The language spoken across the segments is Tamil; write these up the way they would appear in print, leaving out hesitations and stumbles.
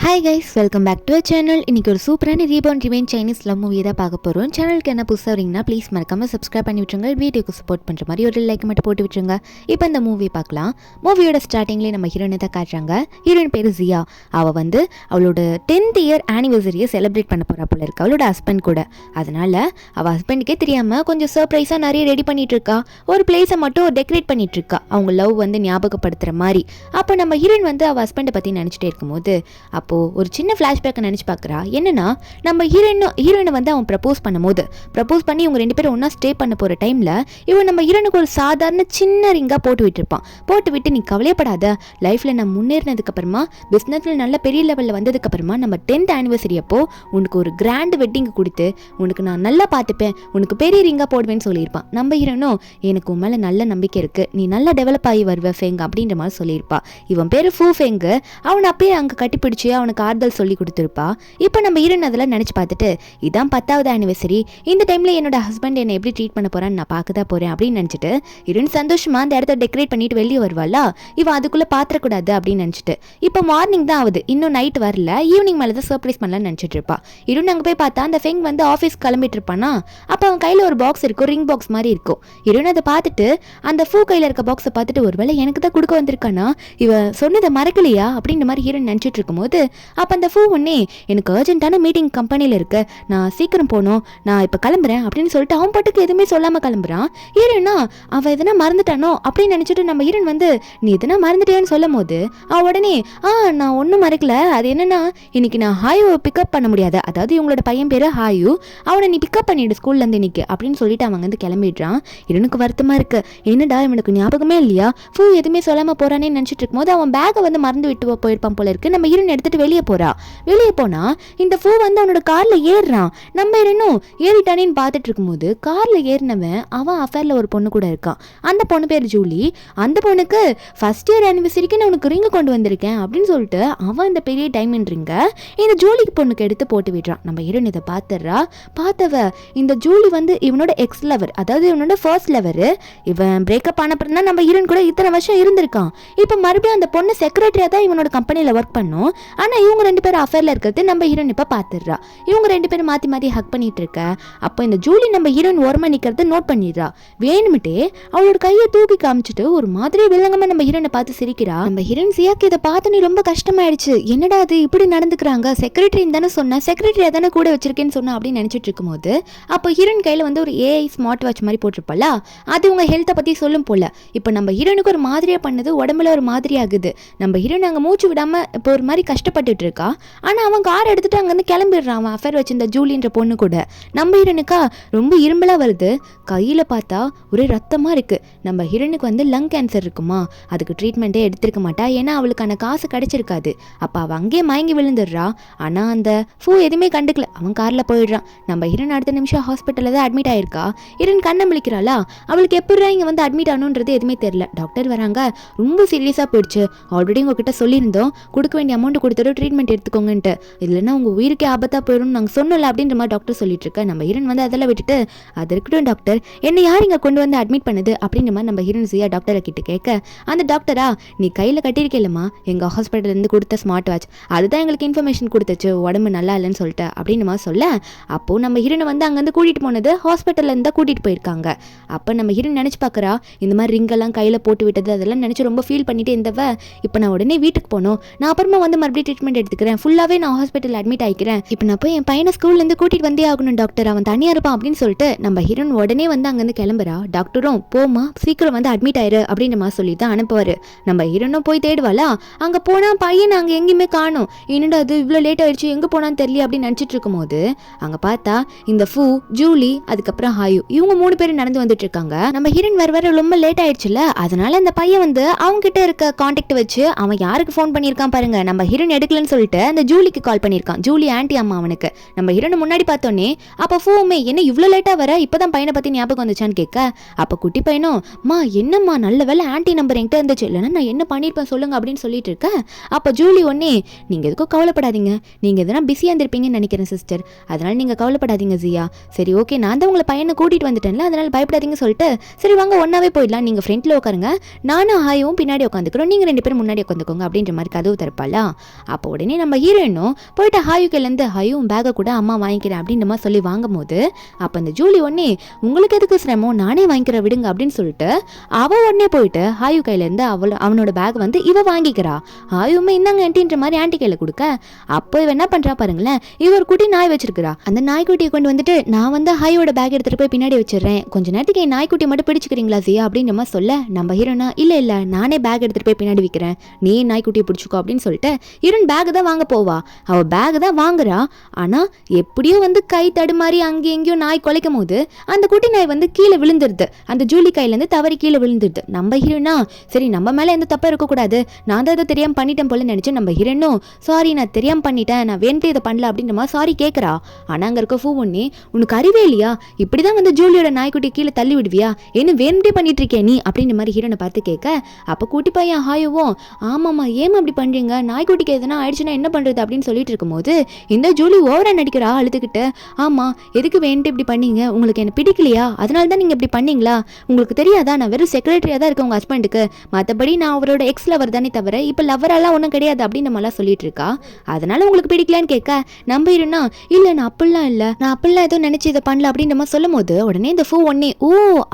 Hi guys, welcome back to channel. இன்றைக்கி ஒரு சூப்பரான reborn revenge Chinese love movie தான் பார்க்க போகிறோம். சேனலுக்கு என்ன புதுசாக வரீங்கன்னா ப்ளீஸ் மறக்காமல் சப்ஸ்கிரைப் பண்ணி விட்டுருங்க. வீடியோக்கு சப்போர்ட் பண்ணுற மாதிரி ஒரு லைக் மட்டும் போட்டு விட்டுருங்க. இப்போ இந்த மூவி பார்க்கலாம். மூவியோட ஸ்டார்டிங்லேயே நம்ம ஹீரோனை தான் காட்டுறாங்க. ஹீரோயின் பேர் ஜியா. அவள் அவளோட 10th இயர் ஆனிவர்சரியை செலிப்ரேட் பண்ண போகிறா போல இருக்கு அவளோட ஹஸ்பண்ட் கூட. அதனால் அவள் ஹஸ்பண்டுக்கே தெரியாமல் கொஞ்சம் சர்ப்ரைஸாக நிறைய ரெடி பண்ணிட்டு இருக்கா. ஒரு பிளேஸை மட்டும் டெக்கரேட் பண்ணிட்டு இருக்கா, அவங்க லவ் ஞாபகப்படுத்துகிற மாதிரி. அப்போ நம்ம ஹீரோயின் அவள் ஹஸ்பண்டை பற்றி நினச்சிட்டே இருக்கும்போது அப்போது ஒரு சின்ன ஃப்ளாஷ்பேக்கை நினச்சி பார்க்குறா. என்னென்னா, நம்ம ஹீரோயினை அவன் ப்ரப்போஸ் பண்ணி இவங்க 2 பேரும் ஒன்றா ஸ்டே பண்ண போகிற டைமில் இவன் நம்ம ஹீரோனுக்கு ஒரு சாதாரண சின்ன ரிங்காக போட்டு விட்டு நீ கவலைப்படாத, லைஃப்பில் நான் முன்னேறினதுக்கப்புறமா பிஸ்னஸில் நல்ல பெரிய லெவலில் வந்ததுக்கப்புறமா நம்ம 10th ஆனிவர்சரி அப்போ உனக்கு ஒரு கிராண்ட் வெட்டிங் கொடுத்து உனக்கு நான் நல்லா பார்த்துப்பேன், உனக்கு பெரிய ரிங்காக போடுவேன்னு சொல்லியிருப்பான். நம்ம ஹீரோனும் எனக்கு உன் மேலே நல்ல நம்பிக்கை இருக்குது, நீ நல்லா டெவலப் ஆகி வருவ ஃபேங் அப்படின்ற மாதிரி சொல்லியிருப்பா. இவன் பேர் ஃபூ ஃபேங்கு. அவனை அப்பயே அங்கே கட்டிப்பிடிச்சு அவனுக்கு ஆறுதல் சொல்லி கொடுத்துருப்பா. இப்போ நம்ம ஹீரோயின் அதெல்லாம் நினச்சி பார்த்துட்டு இதான் 10th ஆனிவர்சரி, இந்த டைமில் என்னோட ஹஸ்பண்ட் என்னை எப்படி ட்ரீட் பண்ண போகிறான்னு நான் பார்க்க தான் போகிறேன் அப்படின்னு நினச்சிட்டு ஹீரோயின் சந்தோஷமாக அந்த இடத்த டெக்கரேட் பண்ணிட்டு வெளியே வருவாளா. இவன் அதுக்குள்ளே பாத்திரக்கூடாது அப்படின்னு நினச்சிட்டு இப்போ மார்னிங் தான் ஆகுது, இன்னும் நைட் வரல, ஈவினிங் மேலே தான் சர்ப்ரைஸ் பண்ணலான்னு நினச்சிட்டு இருப்பா. ஹீரோயின் அங்கே போய் பார்த்தா அந்த ஃபெங் ஆஃபீஸ் கிளம்பிட்டு இருப்பானா. அப்போ அவன் கையில் ஒரு பாக்ஸ் இருக்கும், ரிங் பாக்ஸ் மாதிரி இருக்கும். ஹீரோயின் அதை பார்த்துட்டு அந்த ஃபூ கையில் இருக்க பாக்ஸை பார்த்துட்டு ஒருவேளை எனக்கு தான் கொடுக்க வந்திருக்கானா, இவன் சொன்னதை மறக்கலையா அப்படின்ற மாதிரி ஹீரோயின் நினச்சிட்டு இருக்கும்போது அப்போ அந்த ஃபூ எனக்கு அர்ஜென்ட்டான மீட்டிங் கம்பெனியில் இருக்கு, நான் சீக்கிரம் போகணும், நான் இப்போ கிளம்புறேன் அப்படின்னு சொல்லிட்டு அவன் பாட்டுக்கு எதுவுமே சொல்லாமல் கிளம்புறான். ஹீரோயினா அவன் எதனா மறந்துட்டானோ அப்படின்னு நினச்சிட்டு நம்ம ஹீரோயின் நீ எதனா மறந்துட்டேன்னு சொல்லும் போது அவன் உடனே நான் ஒன்றும் மறக்கல, அது என்னன்னா இன்னைக்கு நான் ஹாயுவை பிக்கப் பண்ண முடியாது, அதாவது இவங்களோட பையன் பேர் ஹாயு, அவனை நீ பிக்கப் பண்ணிடு ஸ்கூல்லேருந்து இன்னைக்கு அப்படின்னு சொல்லிட்டு அவன் கிளம்பிடுறான். ஹீரோனுக்கு வருத்தமாக இருக்கு, என்னடா இவனுக்கு ஞாபகமே இல்லையா, ஃபூ எதுவுமே சொல்லாமல் போறானே நினச்சிட்டு இருக்கும்போது அவன் பேக்கை மறந்து விட்டு போயிருப்பான் போல இருக்கு. நம்ம ஹீரோயின் எடுத்துட்டு வெளியே போனா இந்த ஃபூ அவனோட கார்ல ஏறுறான். நம்ம இன்னும் ஏறிட்டானேன்னு பார்த்துட்டு இருக்கும்போது கார்ல ஏறினவன் அவன் அஃபேர்ல ஒரு பொண்ணு கூட இருக்கான். அந்த பொண்ணு பேர் ஜூலி. அந்த பொண்ணுக்கு 1st இயர் ஆனிவர்சரிக்கு நான் உனக்கு ரிங்கு கொண்டு வந்திருக்கேன் அப்படின்னு சொல்லிட்டு அவன் இந்த பெரிய டைமண்ட் ரிங்கை இந்த ஜூலிக்கு பொண்ணுக்கு எடுத்து போட்டு விடுறான். நம்ம ஹீரோயின் இதை பார்த்தவ இந்த ஜூலி இவனோட எக்ஸ் லவர், அதாவது இவனோட ஃபர்ஸ்ட் லவர். இவன் பிரேக்கப் ஆனப்பறம் தான் நம்ம ஹீரோயின் கூட இத்தனை வருஷம் இருந்திருக்கான். இப்போ மறுபடியும் அந்த பொண்ணு செக்ரட்டரியா தான் இவனோட கம்பெனியில் ஒர்க் பண்ணும். ஆனால் இவங்க 2 பேரும் அஃபேர்ல இருக்கிறது நம்ம ஹீரோயின் இப்போ பார்த்துடுறா. இவங்க 2 பேரும் மாற்றி ஹக் பண்ணிட்டு இருக்க. அப்போ இந்த ஜூலி நம்ம ஹீரோயின் ஓரமாக நிற்கிறத நோட் பண்ணிடுறா. வேணுமிட்டே அவளோட கையை தூக்கி காமிச்சிட்டு ஒரு மாதிரி வில்லங்கமாக நம்ம ஹீரோனை பார்த்து சிரிக்கிறா. நம்ம ஹீரோயின் சியாக்கு இதை பார்த்து நீ ரொம்ப கஷ்டமாயிடுச்சு, என்னடா அது இப்படி நடந்துக்கிறாங்க, செக்ரட்டரின்னு தானே சொன்னேன், செக்ரட்டரியா தானே கூட வச்சிருக்கேன்னு சொன்னா அப்படின்னு நினச்சிட்டு இருக்கும்போது அப்போ ஹீரோயின் கையில் ஒரு ஏஐ ஸ்மார்ட் வாட்ச் மாதிரி போட்டிருப்பாள, அது உங்க ஹெல்த்தை பற்றி சொல்லும் போல. இப்போ நம்ம ஹீரோனுக்கு ஒரு மாதிரியா பண்ணுது, உடம்புல ஒரு மாதிரி ஆகுது. நம்ம ஹீரோயின் அங்கே மூச்சு விடாம இப்போ ஒரு மாதிரி கஷ்டப்பட்டுட்டு இருக்கா. ஆனால் அவன் கார் எடுத்துட்டு அங்கேருந்து கிளம்பிடுறான் அவன் அஃபேர் வச்சிருந்த ஜூலின்ற பொண்ணு கூட. நம்ம ஹீரோனுக்கா ரொம்ப இரும்பலாக வருது, கையில் பார்த்தா ஒரே ரத்தமாக இருக்குது. நம்ம ஹீரோனுக்கு லங் கேன்சர் இருக்குமா, அதுக்கு ட்ரீட்மெண்ட்டே எடுத்திருக்க மாட்டா, ஏன்னா அவளுக்கான காசு கிடைச்சிருக்காது. அப்போ அவள் அங்கேயே மயங்கி விழுந்துடுறா. ஆனால் அந்த ஃபூ எதுவுமே கண்டுக்கல, அவன் காரில் போயிடுறான். நம்ம ஹீரோன் அடுத்த நிமிஷம் ஹாஸ்பிட்டலில் தான் அட்மிட் ஆயிருக்கா. ஹீரோன் கண்ணை முழிக்கிறாளா, அவளுக்கு எப்படிதான் இங்கே அட்மிட் ஆகணுன்றது எதுவுமே தெரியல. டாக்டர் வராங்க, ரொம்ப சீரியஸாக போயிடுச்சு, ஆல்ரெடி உங்ககிட்ட சொல்லியிருந்தோம் கொடுக்க வேண்டிய அமௌண்ட் கொடுத்துட்டு ட்ரீட்மெண்ட் எடுத்துக்கோங்கன்ட்டு, இல்லைன்னா உங்கள் உயிருக்கே ஆபத்தாக போயிடும் நாங்கள் சொன்னல அப்படின்ற மாதிரி டாக்டர் சொல்லிட்டு இருக்க. நம்ம ஹீரோன் அதெல்லாம் விட்டுட்டு அது இருக்கட்டும் டாக்டர், என்ன யார் இங்கே கொண்டு அட்மிட் பண்ணுது அப்படின்ற மாதிரி நம்ம ஹீரோன் ஜியா டாக்டரை கிட்ட கேட்க, அந்த டாக்டரா நீ கையில் கட்டியிருக்கேலம்மா எங்கள் ஹாஸ்பிட்டல்லேருந்து கொடுத்த ஸ்மார்ட் வாட்ச், அதுதான் எங்களுக்கு இன்ஃபர்மேஷன் கொடுத்துச்சு உடம்பு நல்லா இல்லைன்னு சொல்லிட்டு அப்படின்னு மாதிரி சொல்ல, அப்போது நம்ம ஹீரோனை அங்கேருந்து கூட்டிகிட்டு போனது ஹாஸ்பிட்டல்லேருந்து தான் கூட்டிகிட்டு போயிருக்காங்க. அப்போ நம்ம ஹீரோன் நினச்சி பார்க்குறா, இந்த மாதிரி ரிங்கெல்லாம் கையில் போட்டு விட்டது அதெல்லாம் நினச்சி ரொம்ப ஃபீல் பண்ணிட்டு இருந்தவ இப்போ நான் உடனே வீட்டுக்கு போகணும், நான் அப்புறமா மறுபடியும் ட்ரீட்மெண்ட் எடுத்துக்கிறேன், ஃபுல்லாகவே நான் ஹாஸ்பிட்டல் அட்மிட் ஆகிக்கிறேன், இப்போ நான் போய் என் பையனை ஸ்கூல்லேருந்து கூட்டிகிட்டு வந்தே ஆகணும் டாக்டர், அவன் தனியாக இருப்பான் அப்படின்னு சொல்லிட்டு நம்ம ஹீரோன் உடனே அங்கேருந்து கிளம்புறா. டாக்டரும் போமா சீக்கிரம் அட்மிட் ஆயிரு அப்படின்ற மாதிரி சொல்லி தான் அனுப்புவார். நம்ம ஹீரோனும் போய் தேடுவாளா, அங்கே போனால் பையன் அங்கே எங்கேயுமே காணும், என்னடா அது இவ்வளோ லேட் ஆயிடுச்சு எங்கே போனான்னு தெரியல அப்படின்னு நினச்சிட்டு இருக்கும்போது அங்கே பார்த்தா இந்த ஃபூ, ஜூலி, அதுக்கப்புறம் ஹாயு, இவங்க 3 பேரும் நடந்து வந்துட்டு இருக்காங்க. நம்ம ஹீரோயின் வர ரொம்ப லேட் ஆயிடுச்சுல, அதனால அந்த பையன் அவங்க கிட்ட இருக்க கான்டாக்ட் வச்சு அவன் யாருக்கு ஃபோன் பண்ணியிருக்கான் பாருங்க, நம்ம ஹீரோயின் எடுக்கலன்னு சொல்லிட்டு அந்த ஜூலிக்கு கால் பண்ணியிருக்கான். ஜூலி ஆன்டி அம்மா அவனுக்கு. நம்ம ஹீரோனை முன்னாடி பார்த்தோன்னே அப்போ ஃபூமே என்ன இவ்வளோ லேட்டாக வர, இப்போதான் பையனை பற்றி ஞாபகம் வந்துச்சான்னு கேட்க, அப்போ குட்டி பையனும் என்னம்மா நல்ல வேலை ஆன்டி நம்பர் என்கிட்ட இருந்துச்சு, இல்லைன்னா நான் என்ன பண்ணியிருப்பேன் சொல்லுங்க அப்படின்னு சொல்லிட்டு இருக்க. அப்போ ஜூலி ஒன்னே நீங்கள் எதுக்கும் கவலைப்படாதீங்க, நீங்கள் எதனா பிஸியாக இருந்திருப்பீங்கன்னு நினைக்கிறேன் சிஸ்டர், அதனால நீங்கள் கவலைப்படாதீங்க ஜியா, சரி ஓகே நான் தான் உங்களை பையனை கூட்டிகிட்டு வந்துட்டேன்ல அதனால பயப்படாதீங்க சொல்லிட்டு சரி வாங்க ஒன்றாவே போயிடலாம், நீங்கள் ஃப்ரண்ட்டில் உட்காருங்க, நானும் ஹாயும் பின்னாடி உட்காந்துக்கிறோம், நீங்கள் 2 பேரும் முன்னாடி உட்காந்துக்கோங்க அப்படின்ற மாதிரி கதவு திறப்பாளா. அப்போ உடனே நம்ம ஹீரோயினும் போயிட்டு ஹாயு கையிலேருந்து ஹாயும் பேக்கை கூட அம்மா வாங்கிக்கிறேன் அப்படின்ற மாதிரி சொல்லி வாங்கும் போது அப்போ அந்த ஜூலி உடனே உங்களுக்கு எதுக்கு சிரமம் நானே வாங்கிக்கிற விடுங்க அப்படின்னு சொல்லிட்டு அவ உடனே போயிட்டு ஹாயு கையிலேருந்து அவனோட பேக் வந்து இவ வாங்கிக்கிறா. ஹாயுமே இந்தாங்க ஆண்டின்ற மாதிரி ஆண்டி கையில கொடுக்க அப்போ இவ என்ன பண்றா பாருங்களேன், இவ ஒரு குட்டி நாய் வச்சிருக்கிறா. அந்த நாய்க்குட்டியை கொண்டு வந்துட்டு நான் வந்து ஹாயோட பேக் எடுத்துட்டு போய் பின்னாடி வச்சிடறேன், கொஞ்ச நேரத்துக்கு என் நாய்க்குட்டியை மட்டும் பிடிச்சிக்கிறீங்களா ஜியா அப்படின்னு நம்ம சொல்ல நம்ம ஹீரோனா இல்ல நானே பேக் எடுத்துட்டு போய் பின்னாடி வைக்கிறேன், நீ நாய்க்குட்டியை பிடிச்சிக்கோ அப்படின்னு சொல்லிட்டு ஹீரோன் பேக் தான் வாங்க போவா. அவ பேக் தான் வாங்குறா. ஆனா எப்படியோ வந்து கை தடுமாறி அங்கே எங்கேயோ நாய் குலைக்கும் போது அந்த குட்டி நாய் வந்து கீழே விழுந்துருது. அந்த ஜூலி கையில இருந்து தவறி கீழே விழுந்துருது. நம்ம ஹீரோனா சரி நம்ம மேல எந்த தப்பா இருக்க கூடாது, நான் தான் இதை தெரியாம பண்ணிட்டேன் போல நினைச்சு நம்ம ஹீரோனும் சாரி நான் தெரியாம பண்ணிட்டேன், நான் வேண்டே இதை பண்ணல அப்படின்ற மாதிரி சாரி கேட்கறா. ஆனா அங்க இருக்க ஃபூ ஒன்னே உனக்கு அறிவே இல்லையா, இப்படிதான் வந்து ஜூலியோட நாய்க்குட்டி கீழே தள்ளி விடுவியா, என்ன வேண்டே பண்ணிட்டு இருக்கே நீ அப்படின்ற மாதிரி ஹீரோனை பார்த்து கேட்க அப்ப கூட்டி பையன் ஹாயோவும் ஆமாமா ஏமா அப்படி பண்றீங்க, நாய்க்குட்டிக்கு எதனா ஆயிடுச்சுன்னா என்ன பண்றது அப்படின்னு சொல்லிட்டு இருக்கும்போது இந்த ஜூலி ஓவரா நடிக்கிறா அழுதுகிட்டு. ஆமா எதுக்கு வேண்டே இப்படி பண்ணீங்க, உங்களுக்கு என்ன பிடிக்கலையா, அதனால தான் நீங்க இப்படி பண்ணீங்களா, உங்களுக்கு தெரியாதா நான் வெறும் செக்ரட்டரியா தான் இருக்கேன் உங்க ஹஸ்பண்டுக்கு, மற்றபடி நான் அவரோட எக்ஸ் லவர் தானே தவிர இப்போ லவரெல்லாம் ஒன்றும் கிடையாது அப்படின்னு நம்மளாம் சொல்லிட்டு இருக்கா. அதனால உங்களுக்கு பிடிக்கலான்னு கேட்க நம்ம இருனா இல்லை நான் அப்படிலாம் ஏதோ நினைச்சு இதை பண்ணல அப்படின்னு நம்ம சொல்லும் போது உடனே இந்த ஃபூ ஒன்னே ஓ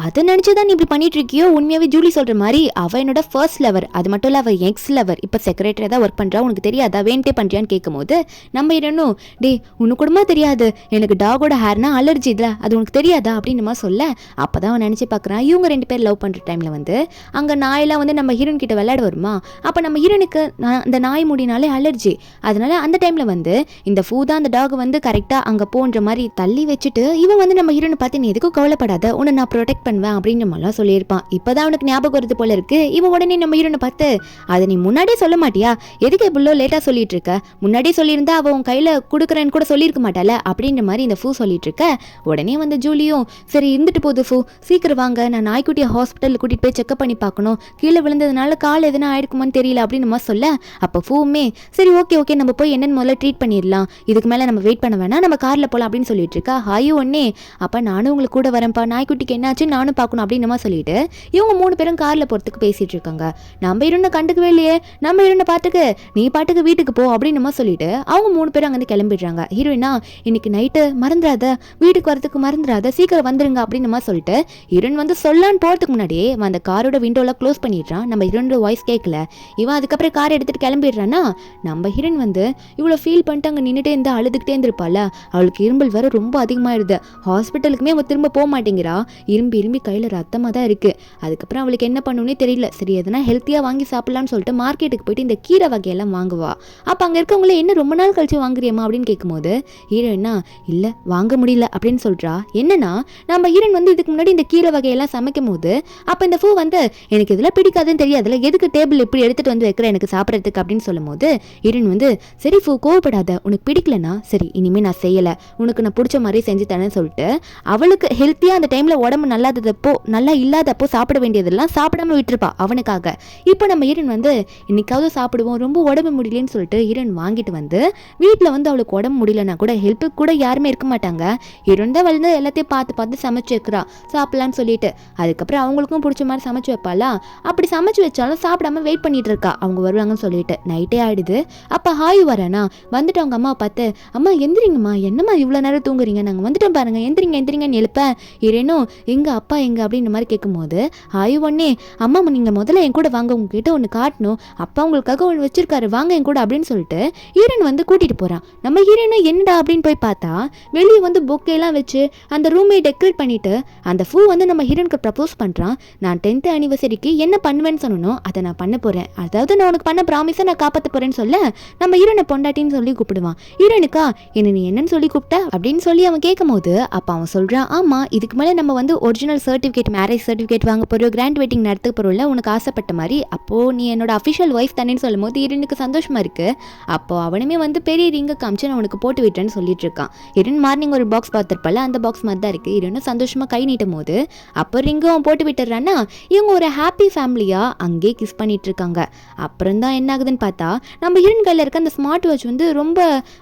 அதை நினைச்சுதான் நீ இப்படி பண்ணிட்டு இருக்கியோ, உண்மையாவே ஜூலி சொல்ற மாதிரி அவ என்னோட ஃபர்ஸ்ட் லவர், அது மட்டும் இல்ல அவ எக்ஸ் லவர், இப்போ செக்ரட்டரியா தான் ஒர்க் பண்றா, உனக்கு தெரியாதா வேண்டே பண்றியான்னு கேட்கும் போது நம்ம இருனும் டே உனக்கு கூடமா தெரியாது எனக்கு டாகோட ஹேர்னா அலர்ஜி இல்லை அது உனக்கு தெரியாதா அப்படின்னு நம்ம சொல்ல அப்பதான் அவன் நினைச்சு பார்க்குறான் இவங்க 2 பேர் லவ் பண்ற டைம்ல வந்து அங்க நாயெல்லாம் வந்து நம்ம ஹீரோன் கிட்ட விளையாட வருமா, அப்ப நம்ம ஹீரோனுக்கு அந்த நாய் முடினாலே அலர்ஜி, அதனால அந்த டைம்ல வந்து இந்த ஃபூ தான் அந்த டாக் வந்து கரெக்டா அங்க போன்ற மாதிரி தள்ளி வச்சுட்டு இவன் வந்து நம்ம ஹீரோனை பார்த்து நீ எதுக்கும் கவலைப்படாத உன்னை நான் ப்ரொடெக்ட் பண்ணுவேன் அப்படின்னு நம்மளாம் சொல்லியிருப்பான். இப்பதான் அவனுக்கு ஞாபகம் வருது போல இருக்கு. இவன் உடனே நம்ம ஹீரோனை பார்த்து அதை நீ முன்னாடியே சொல்ல மாட்டியா, எதுக்கு இவ்வளோ லேட்டா சொல்லிட்டு இருக்க, முன்னாடியே சொல்லியிருந்தா அவன் உன் கையில கொடுக்குறேன்னு கூட சொல்லியிருக்க மாட்டால அப்படின்ற மாதிரி இந்த ஃபூ சொல்லிட்டு இருக்க. உடனே வந்து ஜூலியும் சரி இருந்துட்டு போகுது ஃபூ சீக்கிரம் வாங்க நான் நாய்க்குட்டியை ஹாஸ்பிட்டல் கூட்டிட்டு போய் செக்அப் பண்ணி பார்க்கணும், கீழே விழுந்ததுனால கால் எதுனா ஆயிருக்குமான்னு தெரியல அப்படின்னு நம்ம சொல்ல அப்போ ஃபூமே சரி ஓகே நம்ம போய் என்னன்னு முதல்ல ட்ரீட் பண்ணிடலாம், இதுக்கு மேலே நம்ம வெயிட் பண்ண வேணாம் நம்ம காரில் போகலாம் அப்படின்னு சொல்லிட்டு இருக்கா. ஹாயும் ஒன்னே அப்போ நானும் உங்களுக்கு கூட வரேன்ப்பா, நாய்க்குட்டிக்கு என்னாச்சு நானும் பார்க்கணும் அப்படின்னு நம்ம சொல்லிட்டு இவங்க 3 பேரும் காரில் போகிறதுக்கு பேசிட்டு இருக்காங்க. நம்ம இருந்த கண்டுக்கவே இல்லையே, நம்ம இருந்த பாட்டுக்கு நீ பாட்டுக்கு வீட்டுக்கு போ அப்படின்னு நம்ம சொல்லிட்டு அவங்க 3 பேரும் அங்கேருந்து கிளம்பிடுறாங்க. ஹீரோயினா இன்னைக்கு நைட்டு மறந்துடாத, வீட்டுக்கு வரதுக்கு மறந்துடாத, சீக்கிரம் வந்துருங்க அப்படின்னு நம்ம சொல்லிட்டு ஹீரோயின் வந்து சொல்லான்னு போகிறதுக்கு முன்னாடியே அந்த காரோட விண்டோலாம் க்ளோஸ் பண்ணிடுறான். நம்ம ஹீரோனோட வாய்ஸ் கேட்கல. இவன் அதுக்கப்புறம் கார் எடுத்துட்டு கிளம்பிடுறான்னா நம்ம ஹீரோயின் வந்து இவ்வளோ ஃபீல் பண்ணிட்டு அங்கே நின்றுட்டே இருந்தா அழுதுகிட்டே இருந்திருப்பாள். அவளுக்கு இரும்பல் வேற ரொம்ப அதிகமாகிடுது. ஹாஸ்பிட்டலுக்குமே அவள் திரும்ப போக மாட்டேங்கிறா. இரும்பி கையில் ரத்தமாக தான் இருக்குது. அதுக்கப்புறம் அவளுக்கு என்ன பண்ணுன்னே தெரியல. சரி எதனா ஹெல்த்தியாக வாங்கி சாப்பிட்லான்னு சொல்லிட்டு மார்க்கெட்டுக்கு போயிட்டு இந்த கீரை வகையெல்லாம் வாங்குவா. அப்போ அங்கே இருக்கவங்கள என்ன ரொம்ப நாள் கழிச்சு வாங்குறியம்மா அப்படின்னு கேட்கும்போது ஹீரோயினா இல்லை வாங்க முடியல அப்படின்னு சொல்கிறா. என்னன்னா நம்ம ஹீரோயின் வந்து இதுக்கு முன்னாடி இந்த கீரை வகையெல்லாம் சமைக்கும் போது அப்போ இந்த ஃபூ வந்து எனக்கு இதெல்லாம் பிடிக்காதுன்னு தெரியாதுல, எதுக்கு டேபிள் இப்படி எடுத்துட்டு வந்து வைக்கிற எனக்கு சாப்பிட்றதுக்கு அப்படின்னு சொல்லும் போது ஹீரோயின் வந்து சரி ஃபூ கோவப்படாத, உனக்கு பிடிக்கலனா சரி இனிமேல் நான் செய்யலை, உனக்கு நான் பிடிச்ச மாதிரி செஞ்சு தரேன்னு சொல்லிட்டு அவளுக்கு ஹெல்த்தியாக அந்த டைமில் உடம்பு நல்லா இல்லாதப்போ சாப்பிட வேண்டியதெல்லாம் சாப்பிடாம விட்டுருப்பா அவனுக்காக. இப்போ நம்ம ஹீரோயின் வந்து இன்னைக்காவது சாப்பிடுவோம் ரொம்ப உடம்பு முடியலன்னு சொல்லிட்டு ஹீரோயின் வாங்கிட்டு வந்து வீட்டில் வந்து அவளுக்கு உடம்பு முடியலன்னா கூட ஹெல்ப்புக்கு கூட யாருமே இருக்க மாட்டாங்க. ஹீரோயின் தான் வந்து எல்லாத்தையும் பார்த்து சமைச்சு வைக்கிறா சாப்பிடலான்னு சொல்லிட்டு. அதுக்கப்புறம் அவங்களுக்கும் பிடிச்ச மாதிரி சமைச்சு வைப்பாளா. அப்படி சமைச்சு வச்சாலும் சாப்பிடாம வெயிட் பண்ணிட்டு இருக்கா அவங்க வருவாங்கன்னு சொல்லிட்டு. நைட்டே ஆயிடுது. அப்போ ஹாயு வரேனா வந்துட்டு அவங்க அம்மா பார்த்து அம்மா எந்திரிங்கம்மா, என்னம்மா இவ்வளோ நேரம் தூங்குறீங்க, நாங்கள் வந்துட்டோம் பாருங்க, எந்திரிங்கன்னு எழுப்ப ஹீரோனும் எங்க அப்பா எங்க அப்படின்ற மாதிரி கேட்கும்போது ஹாயு ஒன்னே அம்மா நீங்கள் முதல்ல என் கூட வாங்க, உங்ககிட்ட ஒன்று காட்டணும், அப்பா உங்களுக்காக ஒன்று வச்சிருக்காரு வாங்க என் கூட அப்படின்னு சொல்லிட்டு ஹீரோன் வந்து கூட்டிட்டு போறான். நம்ம ஹீரோனும் என்னடா அப்படின்னு போய் பார்த்தா வெளியே வந்து பொக்கேலாம் வச்சு அந்த ரூமை டெக்கரேட் பண்ணிட்டு அந்த ஃபூ வந்து நம்ம ஹீரோனுக்கு ப்ரப்போஸ் பண்றான். நான் 10th anniversary-க்கு என்ன பண்ணுவேன்னு சொன்னோம் அதை நான் பண்ண போறேன், அதாவது நான் உனக்கு பண்ண ப்ராமிஸை நான் காப்பாற்ற போறேன்னு சொல்ல நம்ம ஹீரோனை பொண்டாட்டின்னு சொல்லி கூப்பிடுவான். ஹீரோனுக்கா என்ன நீ என்னன்னு சொல்லி கூப்பிட்ட அப்படின்னு சொல்லி அவன் கேட்கும் போது அப்போ அவன் சொல்றான் ஆமா இதுக்கு மேலே நம்ம வந்து ஒரிஜினல் சர்டிஃபிகேட் மேரேஜ் சர்டிஃபிகேட் வாங்க போறோம், கிராண்ட் வெட்டிங் நடத்த போறோம்ல உனக்கு ஆசைப்பட்ட மாதிரி, அப்போ நீ என்னோட அஃபிஷியல் ஒய்ஃப் தானேன்னு சொல்லும் போது ஹீரோனுக்கு சந்தோஷமா இருக்கு. அப்போ அவனுமே வந்து பெரிய ரிங்கை காமிச்சு நான் உனக்கு போட்டு விட்டேன்னு சொல்லிட்டு இருக்கான். ஹீரோன் மார்னிங் ஒரு பாக்ஸ் பார்த்துருப்பால அந்த பாக்ஸ் மாதிரி தான் இருக்கு. ஹீரோனும் சந்தோஷமா கை நீட்டும் போது அப்போ ரிங்கும் அவன் போட்டு விட்டுறான்னா இவங்க ஒரு ஹாப்பி ஃபேமிலியா அங்கே கிஸ் பண்ணிட்டு இருக்காங்க. அப்புறம் தான் என்ன ஆகுதுன்னு பார்த்தா நம்ம ஹீரோன் கையில் இருக்க அந்த ஸ்மார்ட் வாட்ச் வந்து ரொம்ப